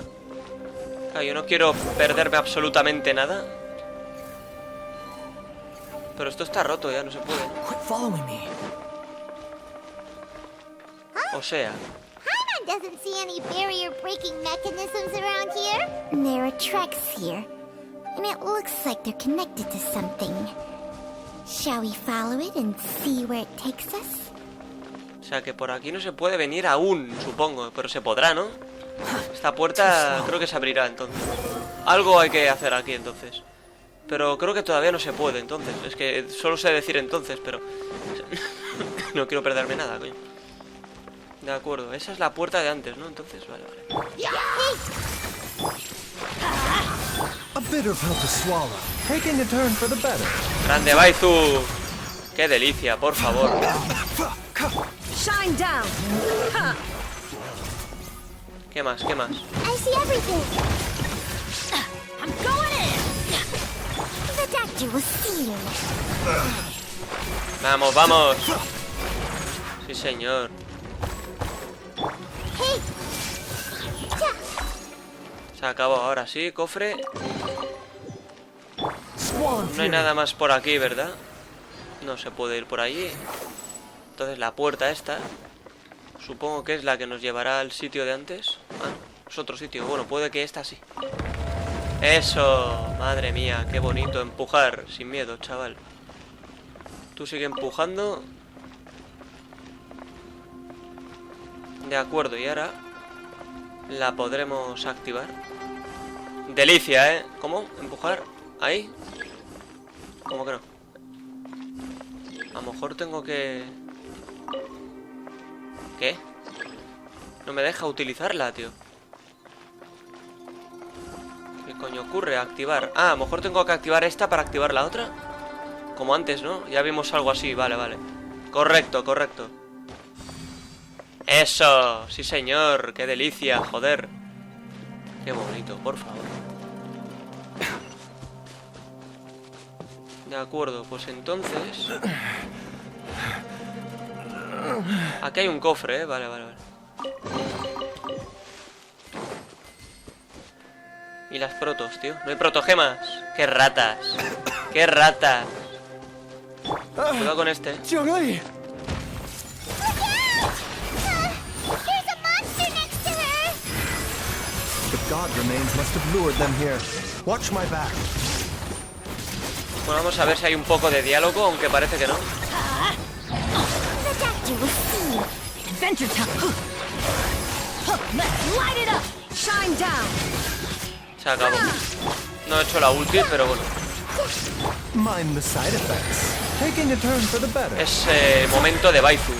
Claro, yo no quiero perderme absolutamente nada. Pero esto está roto ya, no se puede. O sea... Doesn't see any barrier-breaking mechanisms around here. There are tracks here, and it looks like they're connected to something. Shall we follow it and see where it takes us? O sea que por aquí no se puede venir aún, supongo, pero se podrá, ¿no? Esta puerta creo que se abrirá entonces. Algo hay que hacer aquí entonces. Pero creo que todavía no se puede entonces. Es que solo sé decir entonces, pero... no quiero perderme nada, coño. De acuerdo, esa es la puerta de antes, ¿no? Entonces, vale. A A bitter pill to swallow, taking a turn for the better. Grande Baizu. Qué delicia, por favor. Shine down. ¿Qué más? ¿Qué más? I see everything. I'm going in. The doctor will see you. Vamos, vamos. Sí, señor. Hey. Se acabó, ahora sí, cofre. No hay nada más por aquí, ¿verdad? No se puede ir por allí. Entonces la puerta esta, supongo que es la que nos llevará al sitio de antes. Ah, es otro sitio. Bueno, puede que esta sí. Eso, madre mía, qué bonito. Empujar, sin miedo, chaval. Tú sigue empujando. De acuerdo, y ahora la podremos activar. Delicia, ¿eh? ¿Cómo? ¿Empujar? ¿Ahí? ¿Cómo que no? A lo mejor tengo que... ¿Qué? No me deja utilizarla, tío. ¿Qué coño ocurre? Activar. Ah, a lo mejor tengo que activar esta para activar la otra. Como antes, ¿no? Ya vimos algo así, vale, vale. Correcto, correcto. ¡Eso! ¡Sí, señor! ¡Qué delicia! ¡Joder! ¡Qué bonito! Por favor. De acuerdo, pues entonces... Aquí hay un cofre, ¿eh? Vale, vale, vale. Y las protos, tío. No hay protogemas. ¡Qué ratas! ¡Qué ratas! Cuidado con este. Zhongli! The god remains must have lured them here. Watch my back. Bueno, vamos a ver si hay un poco de diálogo, aunque parece que no. Adventure time. Let's light it up. Shine down. Se acabó. No he hecho la ulti, pero bueno. Mind the side effects. Taking a turn for the better. Es momento de Baizu.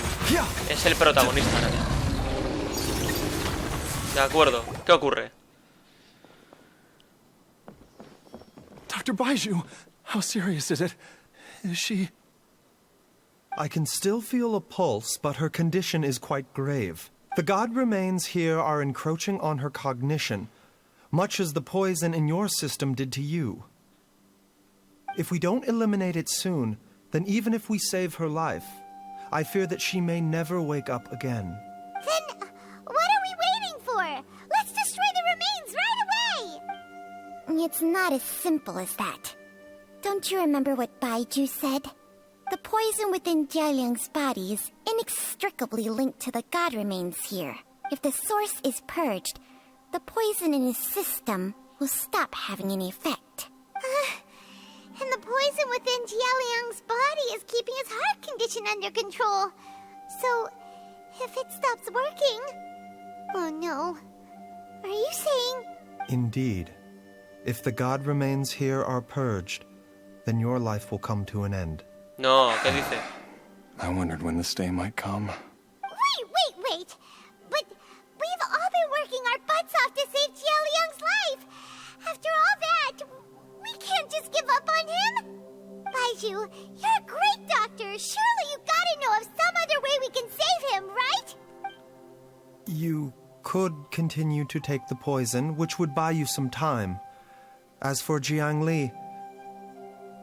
Es el protagonista. De acuerdo. ¿Qué ocurre? Dr. Baizhu, how serious is it? Is she... I can still feel a pulse, but her condition is quite grave. The god remains here are encroaching on her cognition, much as the poison in your system did to you. If we don't eliminate it soon, then even if we save her life, I fear that she may never wake up again. Then, what are we waiting for? Let's destroy the remains right away! It's not as simple as that. Don't you remember what Baizhu said? The poison within Jialiang's body is inextricably linked to the god remains here. If the source is purged, the poison in his system will stop having any effect. And the poison within Jialiang's body is keeping his heart condition under control. So, if it stops working... Oh no. Are you saying... Indeed. If the god remains here are purged, then your life will come to an end. No, ¿qué dice? I wondered when this day might come. Wait! But we've all been working our butts off to save Jialiang's life! After all that, we can't just give up on him! Baizhu, you're a great doctor! Surely you gotta know of some other way we can save him, right? You could continue to take the poison, which would buy you some time. As for Jiang Li,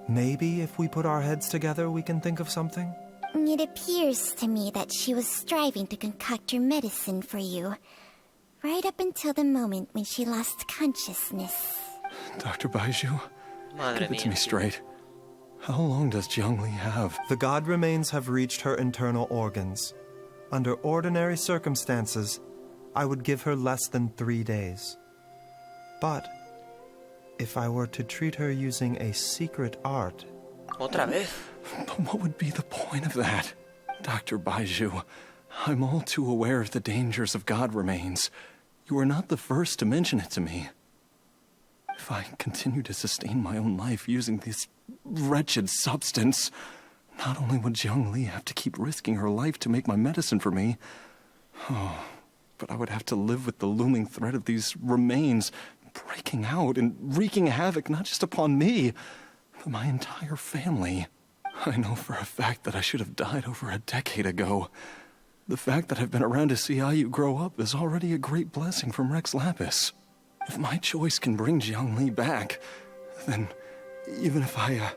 maybe if we put our heads together, we can think of something? It appears to me that she was striving to concoct your medicine for you, right up until the moment when she lost consciousness. Dr. Baizhu, Madre give it to mía. me straight. How long does Jiang Li have? The god remains have reached her internal organs. Under ordinary circumstances, I would give her less than 3 days. But if I were to treat her using a secret art... ¿Otra vez? But what would be the point of that? Dr. Baizhu, I'm all too aware of the dangers of god remains. You are not the first to mention it to me. If I continue to sustain my own life using this wretched substance, not only would Jiang Li have to keep risking her life to make my medicine for me, but I would have to live with the looming threat of these remains breaking out and wreaking havoc not just upon me, but my entire family. I know for a fact that I should have died over a decade ago. The fact that I've been around to see Ayu grow up is already a great blessing from Rex Lapis. If my choice can bring Jiangli back, then even if I...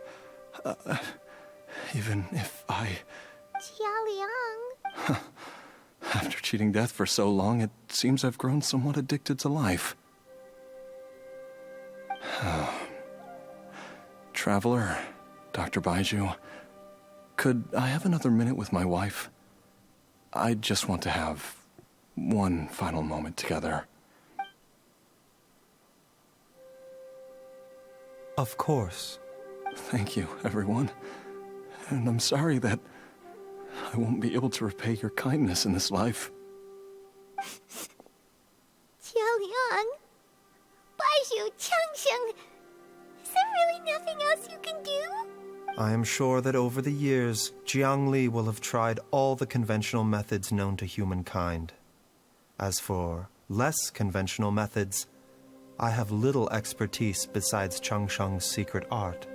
Jialiang. After cheating death for so long, it seems I've grown somewhat addicted to life. Traveler, Dr. Baizhu, could I have another minute with my wife? I just want to have one final moment together. Of course. Thank you, everyone. And I'm sorry that I won't be able to repay your kindness in this life. Jialiang. Baizhu, Changsheng. Is there really nothing else you can do? I am sure that over the years, Jiangli will have tried all the conventional methods known to humankind. As for less conventional methods, I have little expertise besides Changsheng's secret art.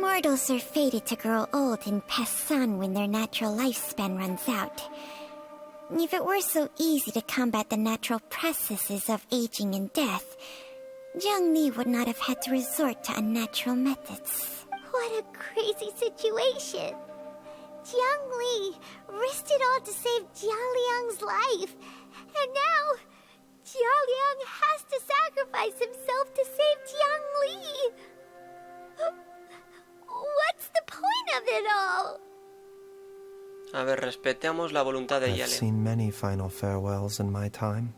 Mortals are fated to grow old and pass on when their natural lifespan runs out. If it were so easy to combat the natural processes of aging and death, Jiangli would not have had to resort to unnatural methods. What a crazy situation. Jiangli risked it all to save Jialiang's life. And now, Jialiang has to sacrifice himself to save Jiangli. What's the point of it all? A ver, respetemos la voluntad de I've Jialiang. seen many final farewells in my time,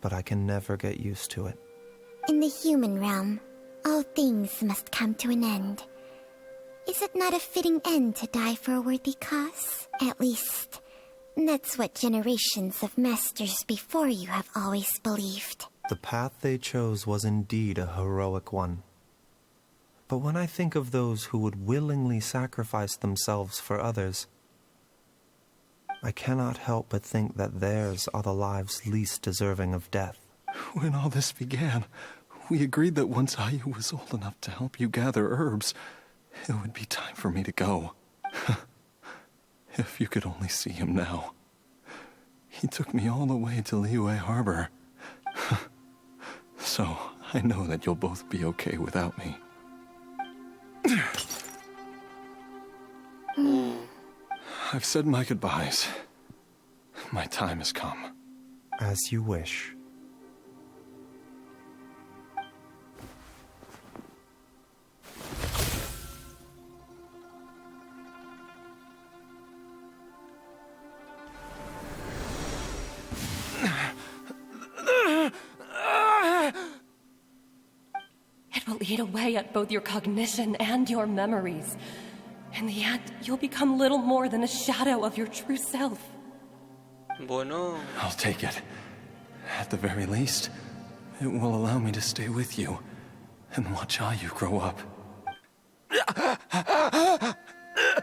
but I can never get used to it. In the human realm, all things must come to an end. Is it not a fitting end to die for a worthy cause? At least, that's what generations of masters before you have always believed. The path they chose was indeed a heroic one. But when I think of those who would willingly sacrifice themselves for others, I cannot help but think that theirs are the lives least deserving of death. When all this began, we agreed that once Ayu was old enough to help you gather herbs, it would be time for me to go. If you could only see him now. He took me all the way to Liyue Harbor. So, I know that you'll both be okay without me. I've said my goodbyes. My time has come. As you wish. It will eat away at both your cognition and your memories. In the end, you'll become little more than a shadow of your true self. Bueno. I'll take it. At the very least, it will allow me to stay with you and watch Ayu grow up.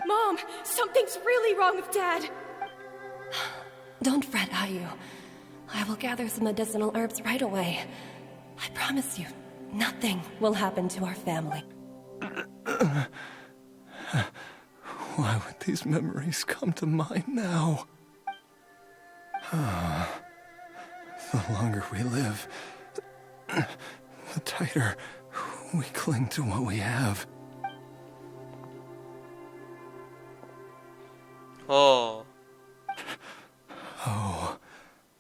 Mom, something's really wrong with Dad. Don't fret, Ayu. I will gather some medicinal herbs right away. I promise you, nothing will happen to our family. Why would these memories come to mind now? The longer we live, the tighter we cling to what we have. Oh. Oh,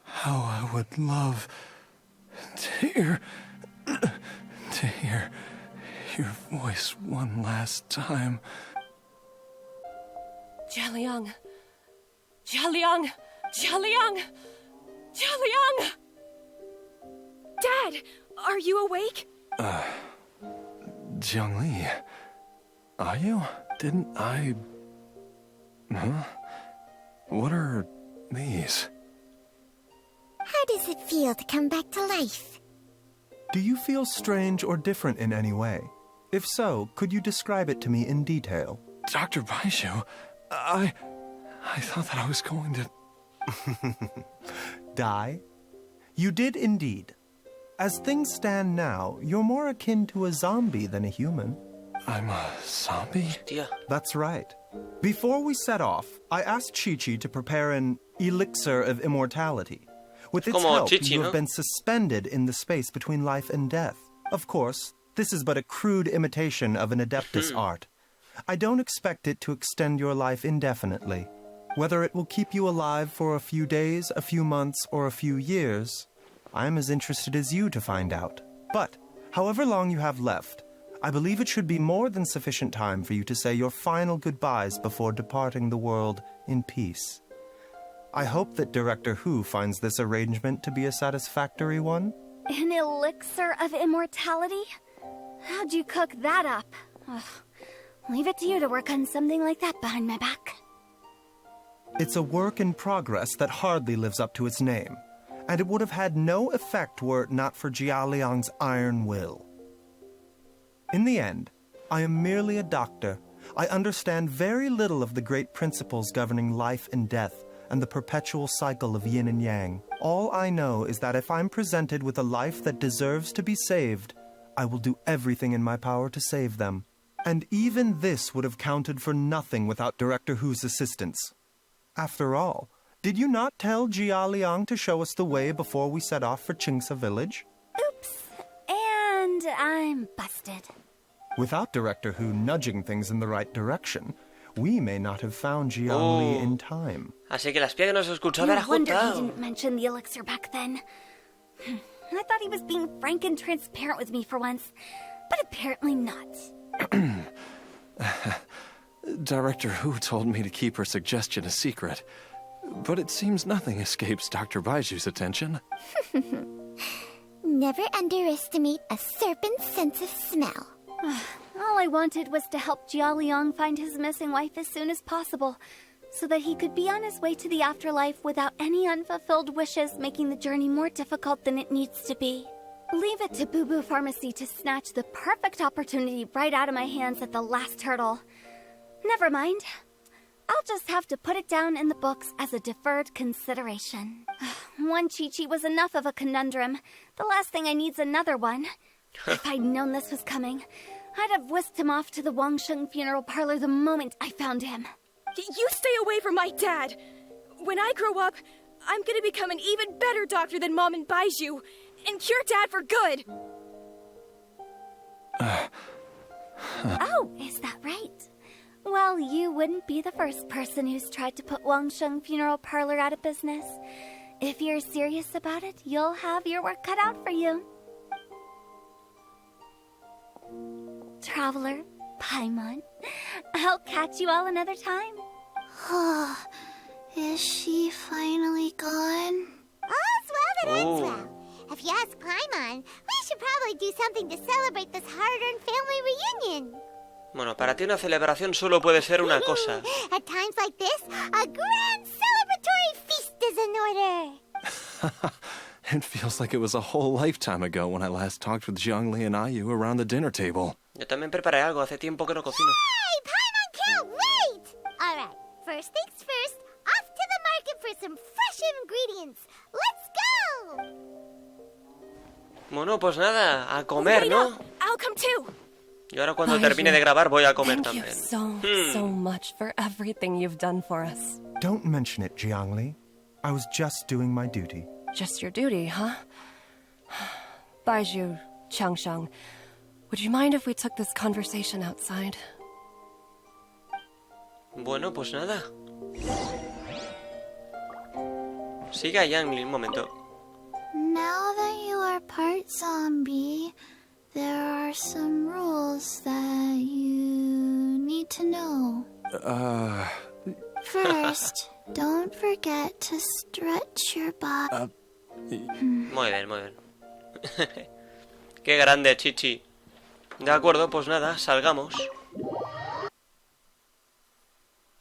how I would love to hear your voice one last time. Jialiang! Jialiang! Jialiang! Jialiang! Dad, are you awake? Jiangli, are you? Didn't I... Huh? What are these? How does it feel to come back to life? Do you feel strange or different in any way? If so, could you describe it to me in detail? Dr. Baizhu, I thought that I was going to... Die? You did indeed. As things stand now, you're more akin to a zombie than a human. I'm a zombie? Hostia. That's right. Before we set off, I asked Chi-Chi to prepare an elixir of immortality. With its help, Chi-Chi, you ¿no? have been suspended in the space between life and death. Of course, this is but a crude imitation of an Adeptus art. I don't expect it to extend your life indefinitely. Whether it will keep you alive for a few days, a few months, or a few years, I'm as interested as you to find out. But, however long you have left, I believe it should be more than sufficient time for you to say your final goodbyes before departing the world in peace. I hope that Director Who finds this arrangement to be a satisfactory one. An elixir of immortality? How'd you cook that up? Ugh. Leave it to you to work on something like that behind my back. It's a work in progress that hardly lives up to its name, and it would have had no effect were it not for Jia Liang's iron will. In the end, I am merely a doctor. I understand very little of the great principles governing life and death and the perpetual cycle of yin and yang. All I know is that if I'm presented with a life that deserves to be saved, I will do everything in my power to save them. And even this would have counted for nothing without Director Who's assistance. After all, did you not tell Jia Liang to show us the way before we set off for Qingce village? Oops. And I'm busted. Without Director Who nudging things in the right direction, we may not have found Jiang Li in time. Así que la espía que nos escuchó haber No wonder he juntado. didn't mention the elixir back then. I thought he was being frank and transparent with me for once, but apparently not. Director Who told me to keep her suggestion a secret, but it seems nothing escapes Dr. Baiju's attention. Never underestimate a serpent's sense of smell. All I wanted was to help Jia Liang find his missing wife as soon as possible, so that he could be on his way to the afterlife without any unfulfilled wishes making the journey more difficult than it needs to be. Leave it to Boo Boo Pharmacy to snatch the perfect opportunity right out of my hands at the last hurdle. Never mind. I'll just have to put it down in the books as a deferred consideration. One Chi-Chi was enough of a conundrum. The last thing I need's another one. If I'd known this was coming, I'd have whisked him off to the Wangsheng funeral parlor the moment I found him. You stay away from my dad! When I grow up, I'm gonna become an even better doctor than Mom and Baizhu, and cure Dad for good! Oh, is that right? Well, you wouldn't be the first person who's tried to put Wangsheng funeral parlor out of business. If you're serious about it, you'll have your work cut out for you. Traveler, Paimon, I'll catch you all another time. Oh, is she finally gone? All's well that ends well. If you ask Paimon, we should probably do something to celebrate this hard-earned family reunion. Bueno, para ti una celebración solo puede ser una cosa. At times like this, a grand celebratory feast is in order. It feels like it was a whole lifetime ago when I last talked with Zhongli and Ayu around the dinner table. Yo también preparé algo, hace tiempo que no cocino. Hey, Paimon can't wait! All right, first things first, off to the market for some fresh ingredients. Let's go! Bueno, pues nada, a comer, ¿no? I'll come too. Y ahora cuando termine de grabar voy a comer Thank también. you so much for everything you've done for us. Don't mention it, Jiangli. I was just doing my duty. Just your duty, huh? Baizhu, Changsheng, would you mind if we took this conversation outside? Bueno, pues nada. Siga Yang un momento. Now that you are part zombie, there are some rules that you need to know. First, don't forget to stretch your body. Muy bien, muy bien. Qué grande, Chichi. De acuerdo, pues nada, salgamos.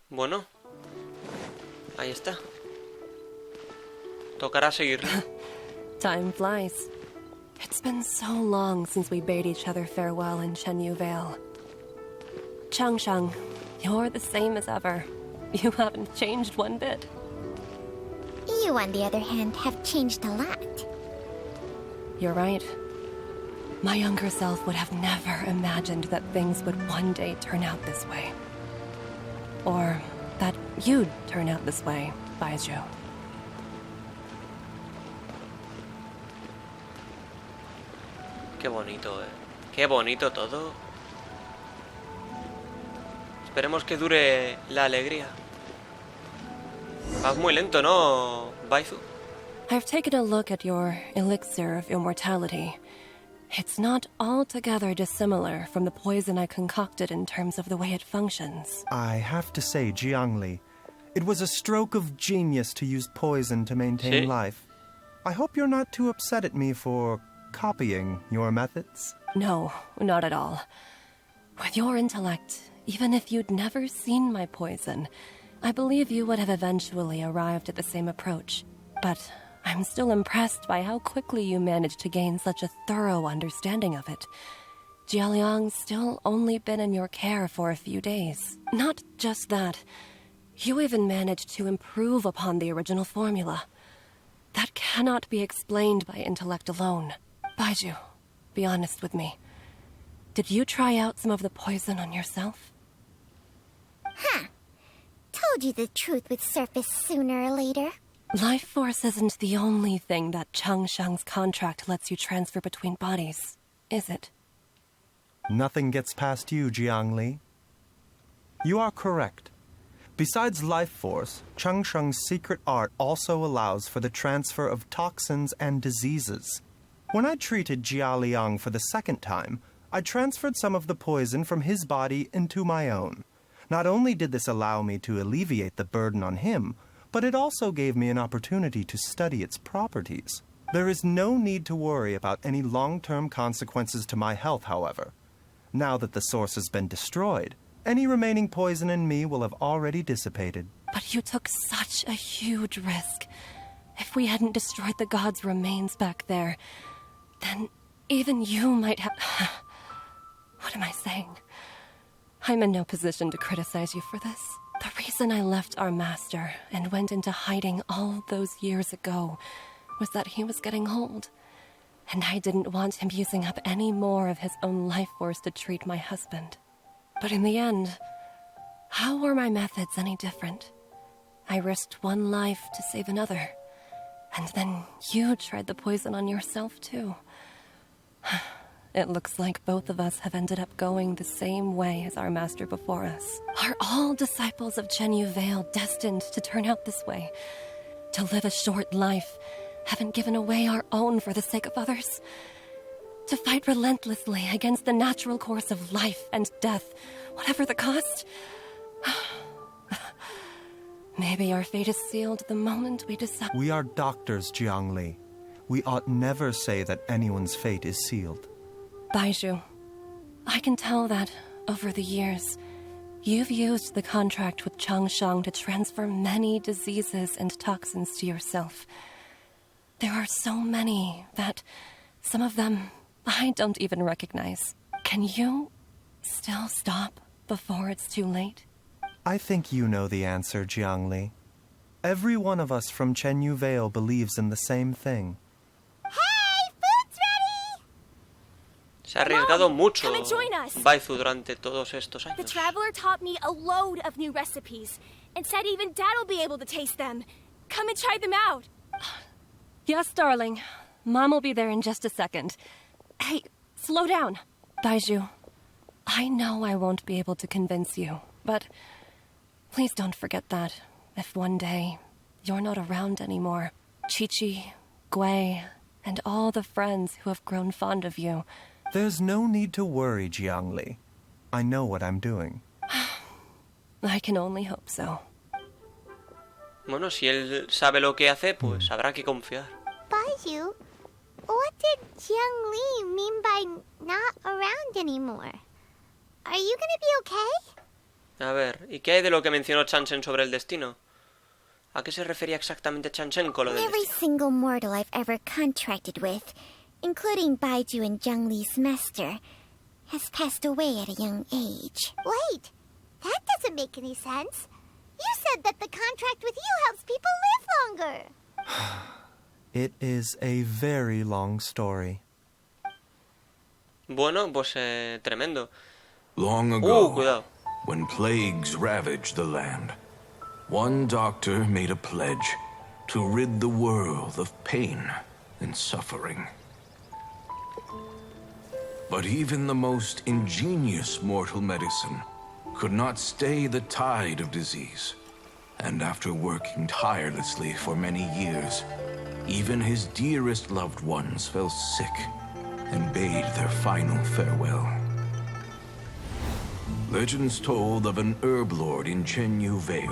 Bueno. Ahí está. Tocará seguir. Time flies. It's been so long since we bade each other farewell in Chenyu Vale. Changsheng, you're the same as ever. You haven't changed one bit. You, on the other hand, have changed a lot. you're right. My younger self would have never imagined that things would one day turn out this way. Or that you'd turn out this way, Baizhu. Qué bonito, Qué bonito todo. Esperemos que dure la alegría. Vas muy lento, ¿no, Baizu? I've taken a look at your elixir of immortality. It's not altogether dissimilar from the poison I concocted in terms of the way it functions. I have to say, Jiangli, it was a stroke of genius to use poison to maintain life. I hope you're not too upset at me for copying your methods. No, not at all. With your intellect, even if you'd never seen my poison, I believe you would have eventually arrived at the same approach. But I'm still impressed by how quickly you managed to gain such a thorough understanding of it. Jialiang's still only been in your care for a few days. Not just that, you even managed to improve upon the original formula. That cannot be explained by intellect alone. Baizhu, be honest with me. Did you try out some of the poison on yourself? Huh. Told you the truth would surface sooner or later. Life force isn't the only thing that Changsheng's contract lets you transfer between bodies, is it? Nothing gets past you, Jiangli. You are correct. Besides life force, Changsheng's secret art also allows for the transfer of toxins and diseases. When I treated Jia Liang for the second time, I transferred some of the poison from his body into my own. Not only did this allow me to alleviate the burden on him, but it also gave me an opportunity to study its properties. There is no need to worry about any long-term consequences to my health, however. Now that the source has been destroyed, any remaining poison in me will have already dissipated. But you took such a huge risk. If we hadn't destroyed the god's remains back there, then even you might have... What am I saying? I'm in no position to criticize you for this. The reason I left our master and went into hiding all those years ago was that he was getting old, and I didn't want him using up any more of his own life force to treat my husband. But in the end, how were my methods any different? I risked one life to save another, and then you tried the poison on yourself too. It looks like both of us have ended up going the same way as our master before us. Are all disciples of Chenyu Vale destined to turn out this way? To live a short life, having given away our own for the sake of others? To fight relentlessly against the natural course of life and death, whatever the cost? Maybe our fate is sealed the moment we decide. We are doctors, Jiangli. We ought never say that anyone's fate is sealed. Baizhu, I can tell that, over the years, you've used the contract with Changsheng to transfer many diseases and toxins to yourself. There are so many that, some of them, I don't even recognize. Can you still stop before it's too late? I think you know the answer, Jiangli. Every one of us from Chenyu Vale believes in the same thing. Se ha arriesgado mucho Baizu durante todos estos años. The traveler taught me a load of new recipes and said even Dad'll be able to taste them. Come and try them out. Yes, darling. Mom will be there in just a second. Hey, slow down. Baizhu, I know I won't be able to convince you, but please don't forget that if one day you're not around anymore, Qiqi, Gui, and all the friends who have grown fond of you... There's no need to worry, Jiangli. I know what I'm doing. I can only hope so. Bueno, si él sabe lo que hace, pues habrá que confiar. Baizhu, what did Jiangli mean by not around anymore? Are you gonna be okay? A ver, ¿y qué hay de lo que mencionó Changsheng sobre el destino? ¿A qué se refería exactamente Changsheng con lo del Every destino? single mortal I've ever contracted with, including Baizhu and Jiangli's master, has passed away at a young age. Wait, that doesn't make any sense. You said that the contract with you helps people live longer. It is a very long story. Bueno, pues tremendo. Long ago, Cuidado. when plagues ravaged the land, one doctor made a pledge to rid the world of pain and suffering. But even the most ingenious mortal medicine could not stay the tide of disease. And after working tirelessly for many years, even his dearest loved ones fell sick and bade their final farewell. Legends told of an herb lord in Chenyu Vale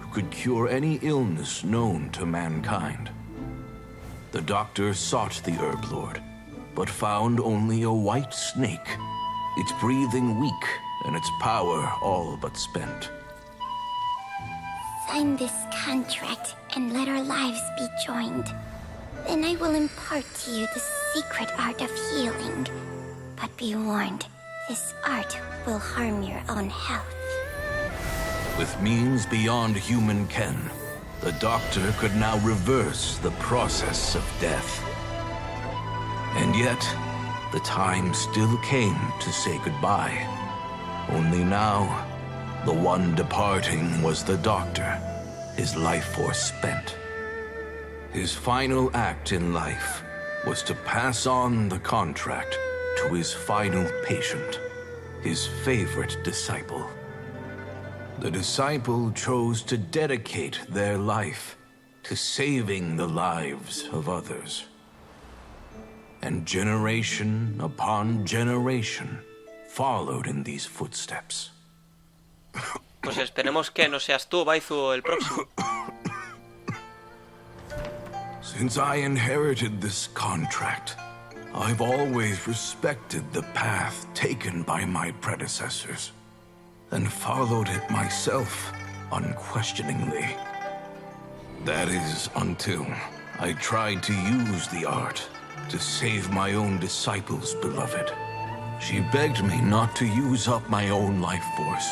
who could cure any illness known to mankind. The doctor sought the herb lord, but found only a white snake, its breathing weak and its power all but spent. Sign this contract and let our lives be joined. Then I will impart to you the secret art of healing. But be warned, this art will harm your own health. With means beyond human ken, the doctor could now reverse the process of death. And yet, the time still came to say goodbye. Only now, the one departing was the doctor, his life force spent. His final act in life was to pass on the contract to his final patient, his favorite disciple. The disciple chose to dedicate their life to saving the lives of others. And generation upon generation followed in these footsteps. Pues esperemos que no seas tú, Baizu, el próximo. Since I inherited this contract, I've always respected the path taken by my predecessors, and followed it myself unquestioningly. That is, until I tried to use the art to save my own disciple's beloved. She begged me not to use up my own life force.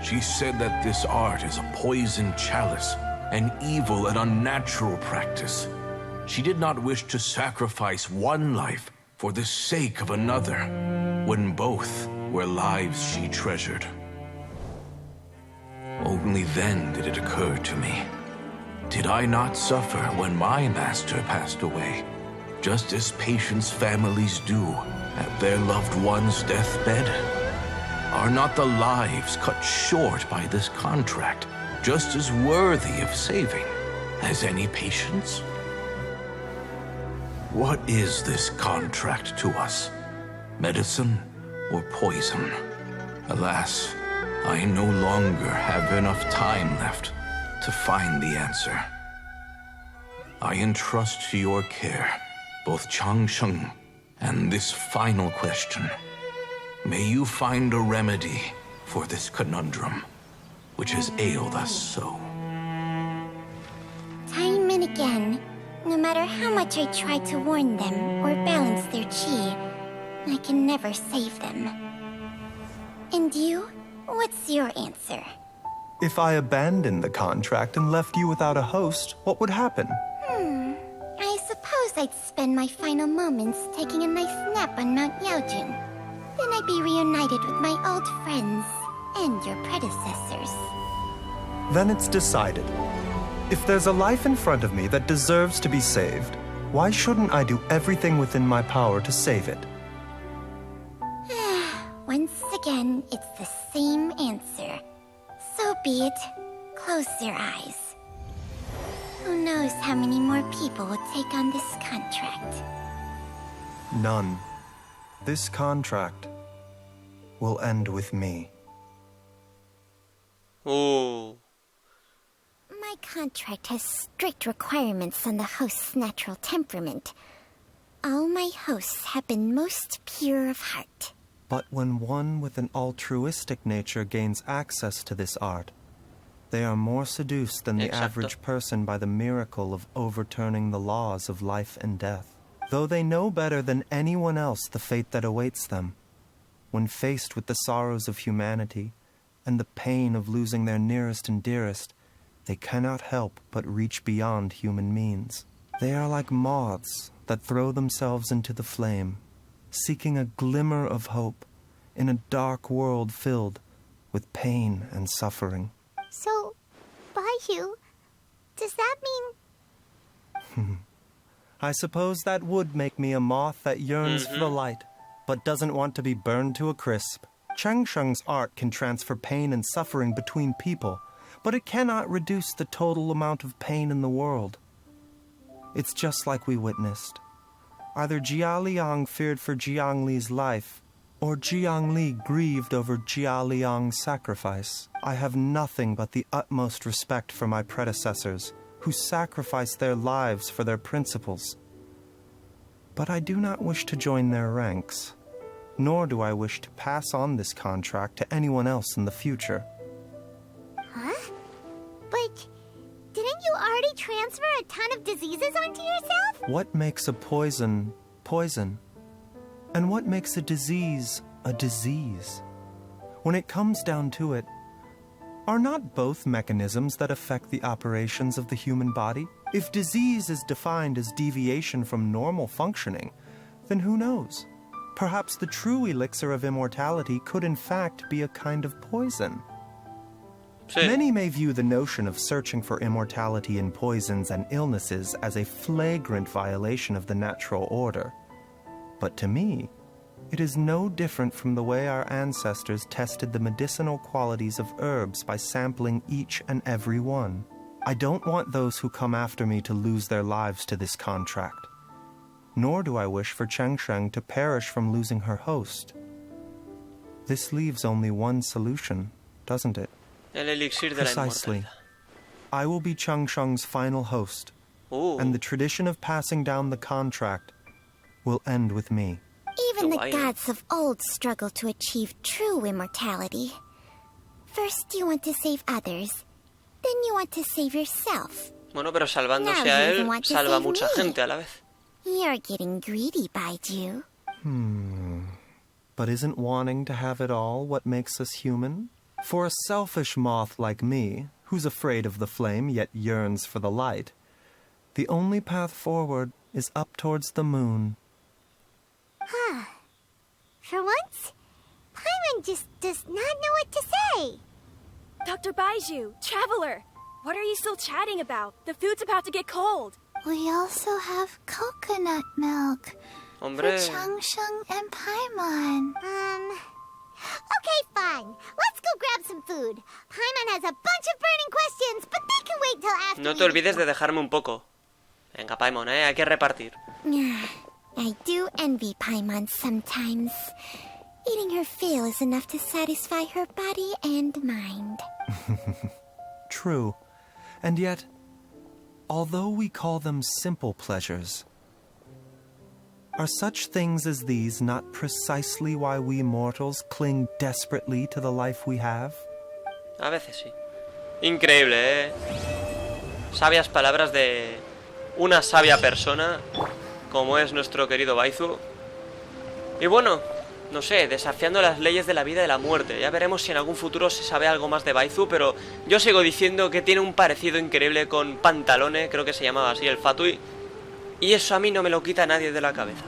She said that this art is a poison chalice, an evil and unnatural practice. She did not wish to sacrifice one life for the sake of another, when both were lives she treasured. Only then did it occur to me. Did I not suffer when my master passed away, just as patients' families do at their loved one's deathbed? Are not the lives cut short by this contract just as worthy of saving as any patient's? What is this contract to us? Medicine or poison? Alas, I no longer have enough time left to find the answer. I entrust to your care both Changsheng and this final question. May you find a remedy for this conundrum, which has ailed us so. Time and again, no matter how much I try to warn them or balance their chi, I can never save them. And you? What's your answer? If I abandoned the contract and left you without a host, what would happen? I suppose I'd spend my final moments taking a nice nap on Mount Yaojun. Then I'd be reunited with my old friends and your predecessors. Then it's decided. If there's a life in front of me that deserves to be saved, why shouldn't I do everything within my power to save it? Once again, it's the same answer. So be it. Close your eyes. Who knows how many more people will take on this contract? None. This contract will end with me. Oh. My contract has strict requirements on the host's natural temperament. All my hosts have been most pure of heart. But when one with an altruistic nature gains access to this art, they are more seduced than the average person by the miracle of overturning the laws of life and death. Though they know better than anyone else the fate that awaits them, when faced with the sorrows of humanity and the pain of losing their nearest and dearest, they cannot help but reach beyond human means. They are like moths that throw themselves into the flame, seeking a glimmer of hope in a dark world filled with pain and suffering. So, Baihu, does that mean... I suppose that would make me a moth that yearns for the light, but doesn't want to be burned to a crisp. Changsheng's art can transfer pain and suffering between people, but it cannot reduce the total amount of pain in the world. It's just like we witnessed. Either Jia Liang feared for Jiang Li's life, or Jiang Li grieved over Jia Liang's sacrifice. I have nothing but the utmost respect for my predecessors, who sacrificed their lives for their principles. But I do not wish to join their ranks, nor do I wish to pass on this contract to anyone else in the future. Huh? But didn't you already transfer a ton of diseases onto yourself? What makes a poison, poison? And what makes a disease a disease? When it comes down to it, are not both mechanisms that affect the operations of the human body? If disease is defined as deviation from normal functioning, then who knows? Perhaps the true elixir of immortality could in fact be a kind of poison. Sí. Many may view the notion of searching for immortality in poisons and illnesses as a flagrant violation of the natural order. But to me, it is no different from the way our ancestors tested the medicinal qualities of herbs by sampling each and every one. I don't want those who come after me to lose their lives to this contract. Nor do I wish for Changsheng to perish from losing her host. This leaves only one solution, doesn't it? El elixir de la Precisely. inmortalidad. I will be Changsheng's final host, and the tradition of passing down the contract will end with me. Even the gods of old struggle to achieve true immortality. First you want to save others, then you want to save yourself. Bueno, pero salvándose a él, salva a mucha gente a la vez. You're getting greedy, Baiju. But isn't wanting to have it all what makes us human? For a selfish moth like me, who's afraid of the flame yet yearns for the light, the only path forward is up towards the moon. For once, Paimon just does not know what to say. Dr. Baiju, Traveler, what are you still chatting about? The food's about to get cold. We also have coconut milk Hombre. for Changsheng and Paimon. Okay, fine. Let's go grab some food. Paimon has a bunch of burning questions, but they can wait till after. No te olvides de dejarme un poco. Venga, Paimon, hay que repartir. I do envy Paimon sometimes. Eating her fill is enough to satisfy her body and mind. True. And yet, although we call them simple pleasures, are such things as these not precisely why we mortals cling desperately to the life we have? A veces sí. Increíble, ¿eh? Sabias palabras de una sabia persona, como es nuestro querido Baizu. Y bueno, no sé, desafiando las leyes de la vida y de la muerte. Ya veremos si en algún futuro se sabe algo más de Baizu, pero yo sigo diciendo que tiene un parecido increíble con Pantalone, creo que se llamaba así, el Fatui. Y eso a mí no me lo quita nadie de la cabeza.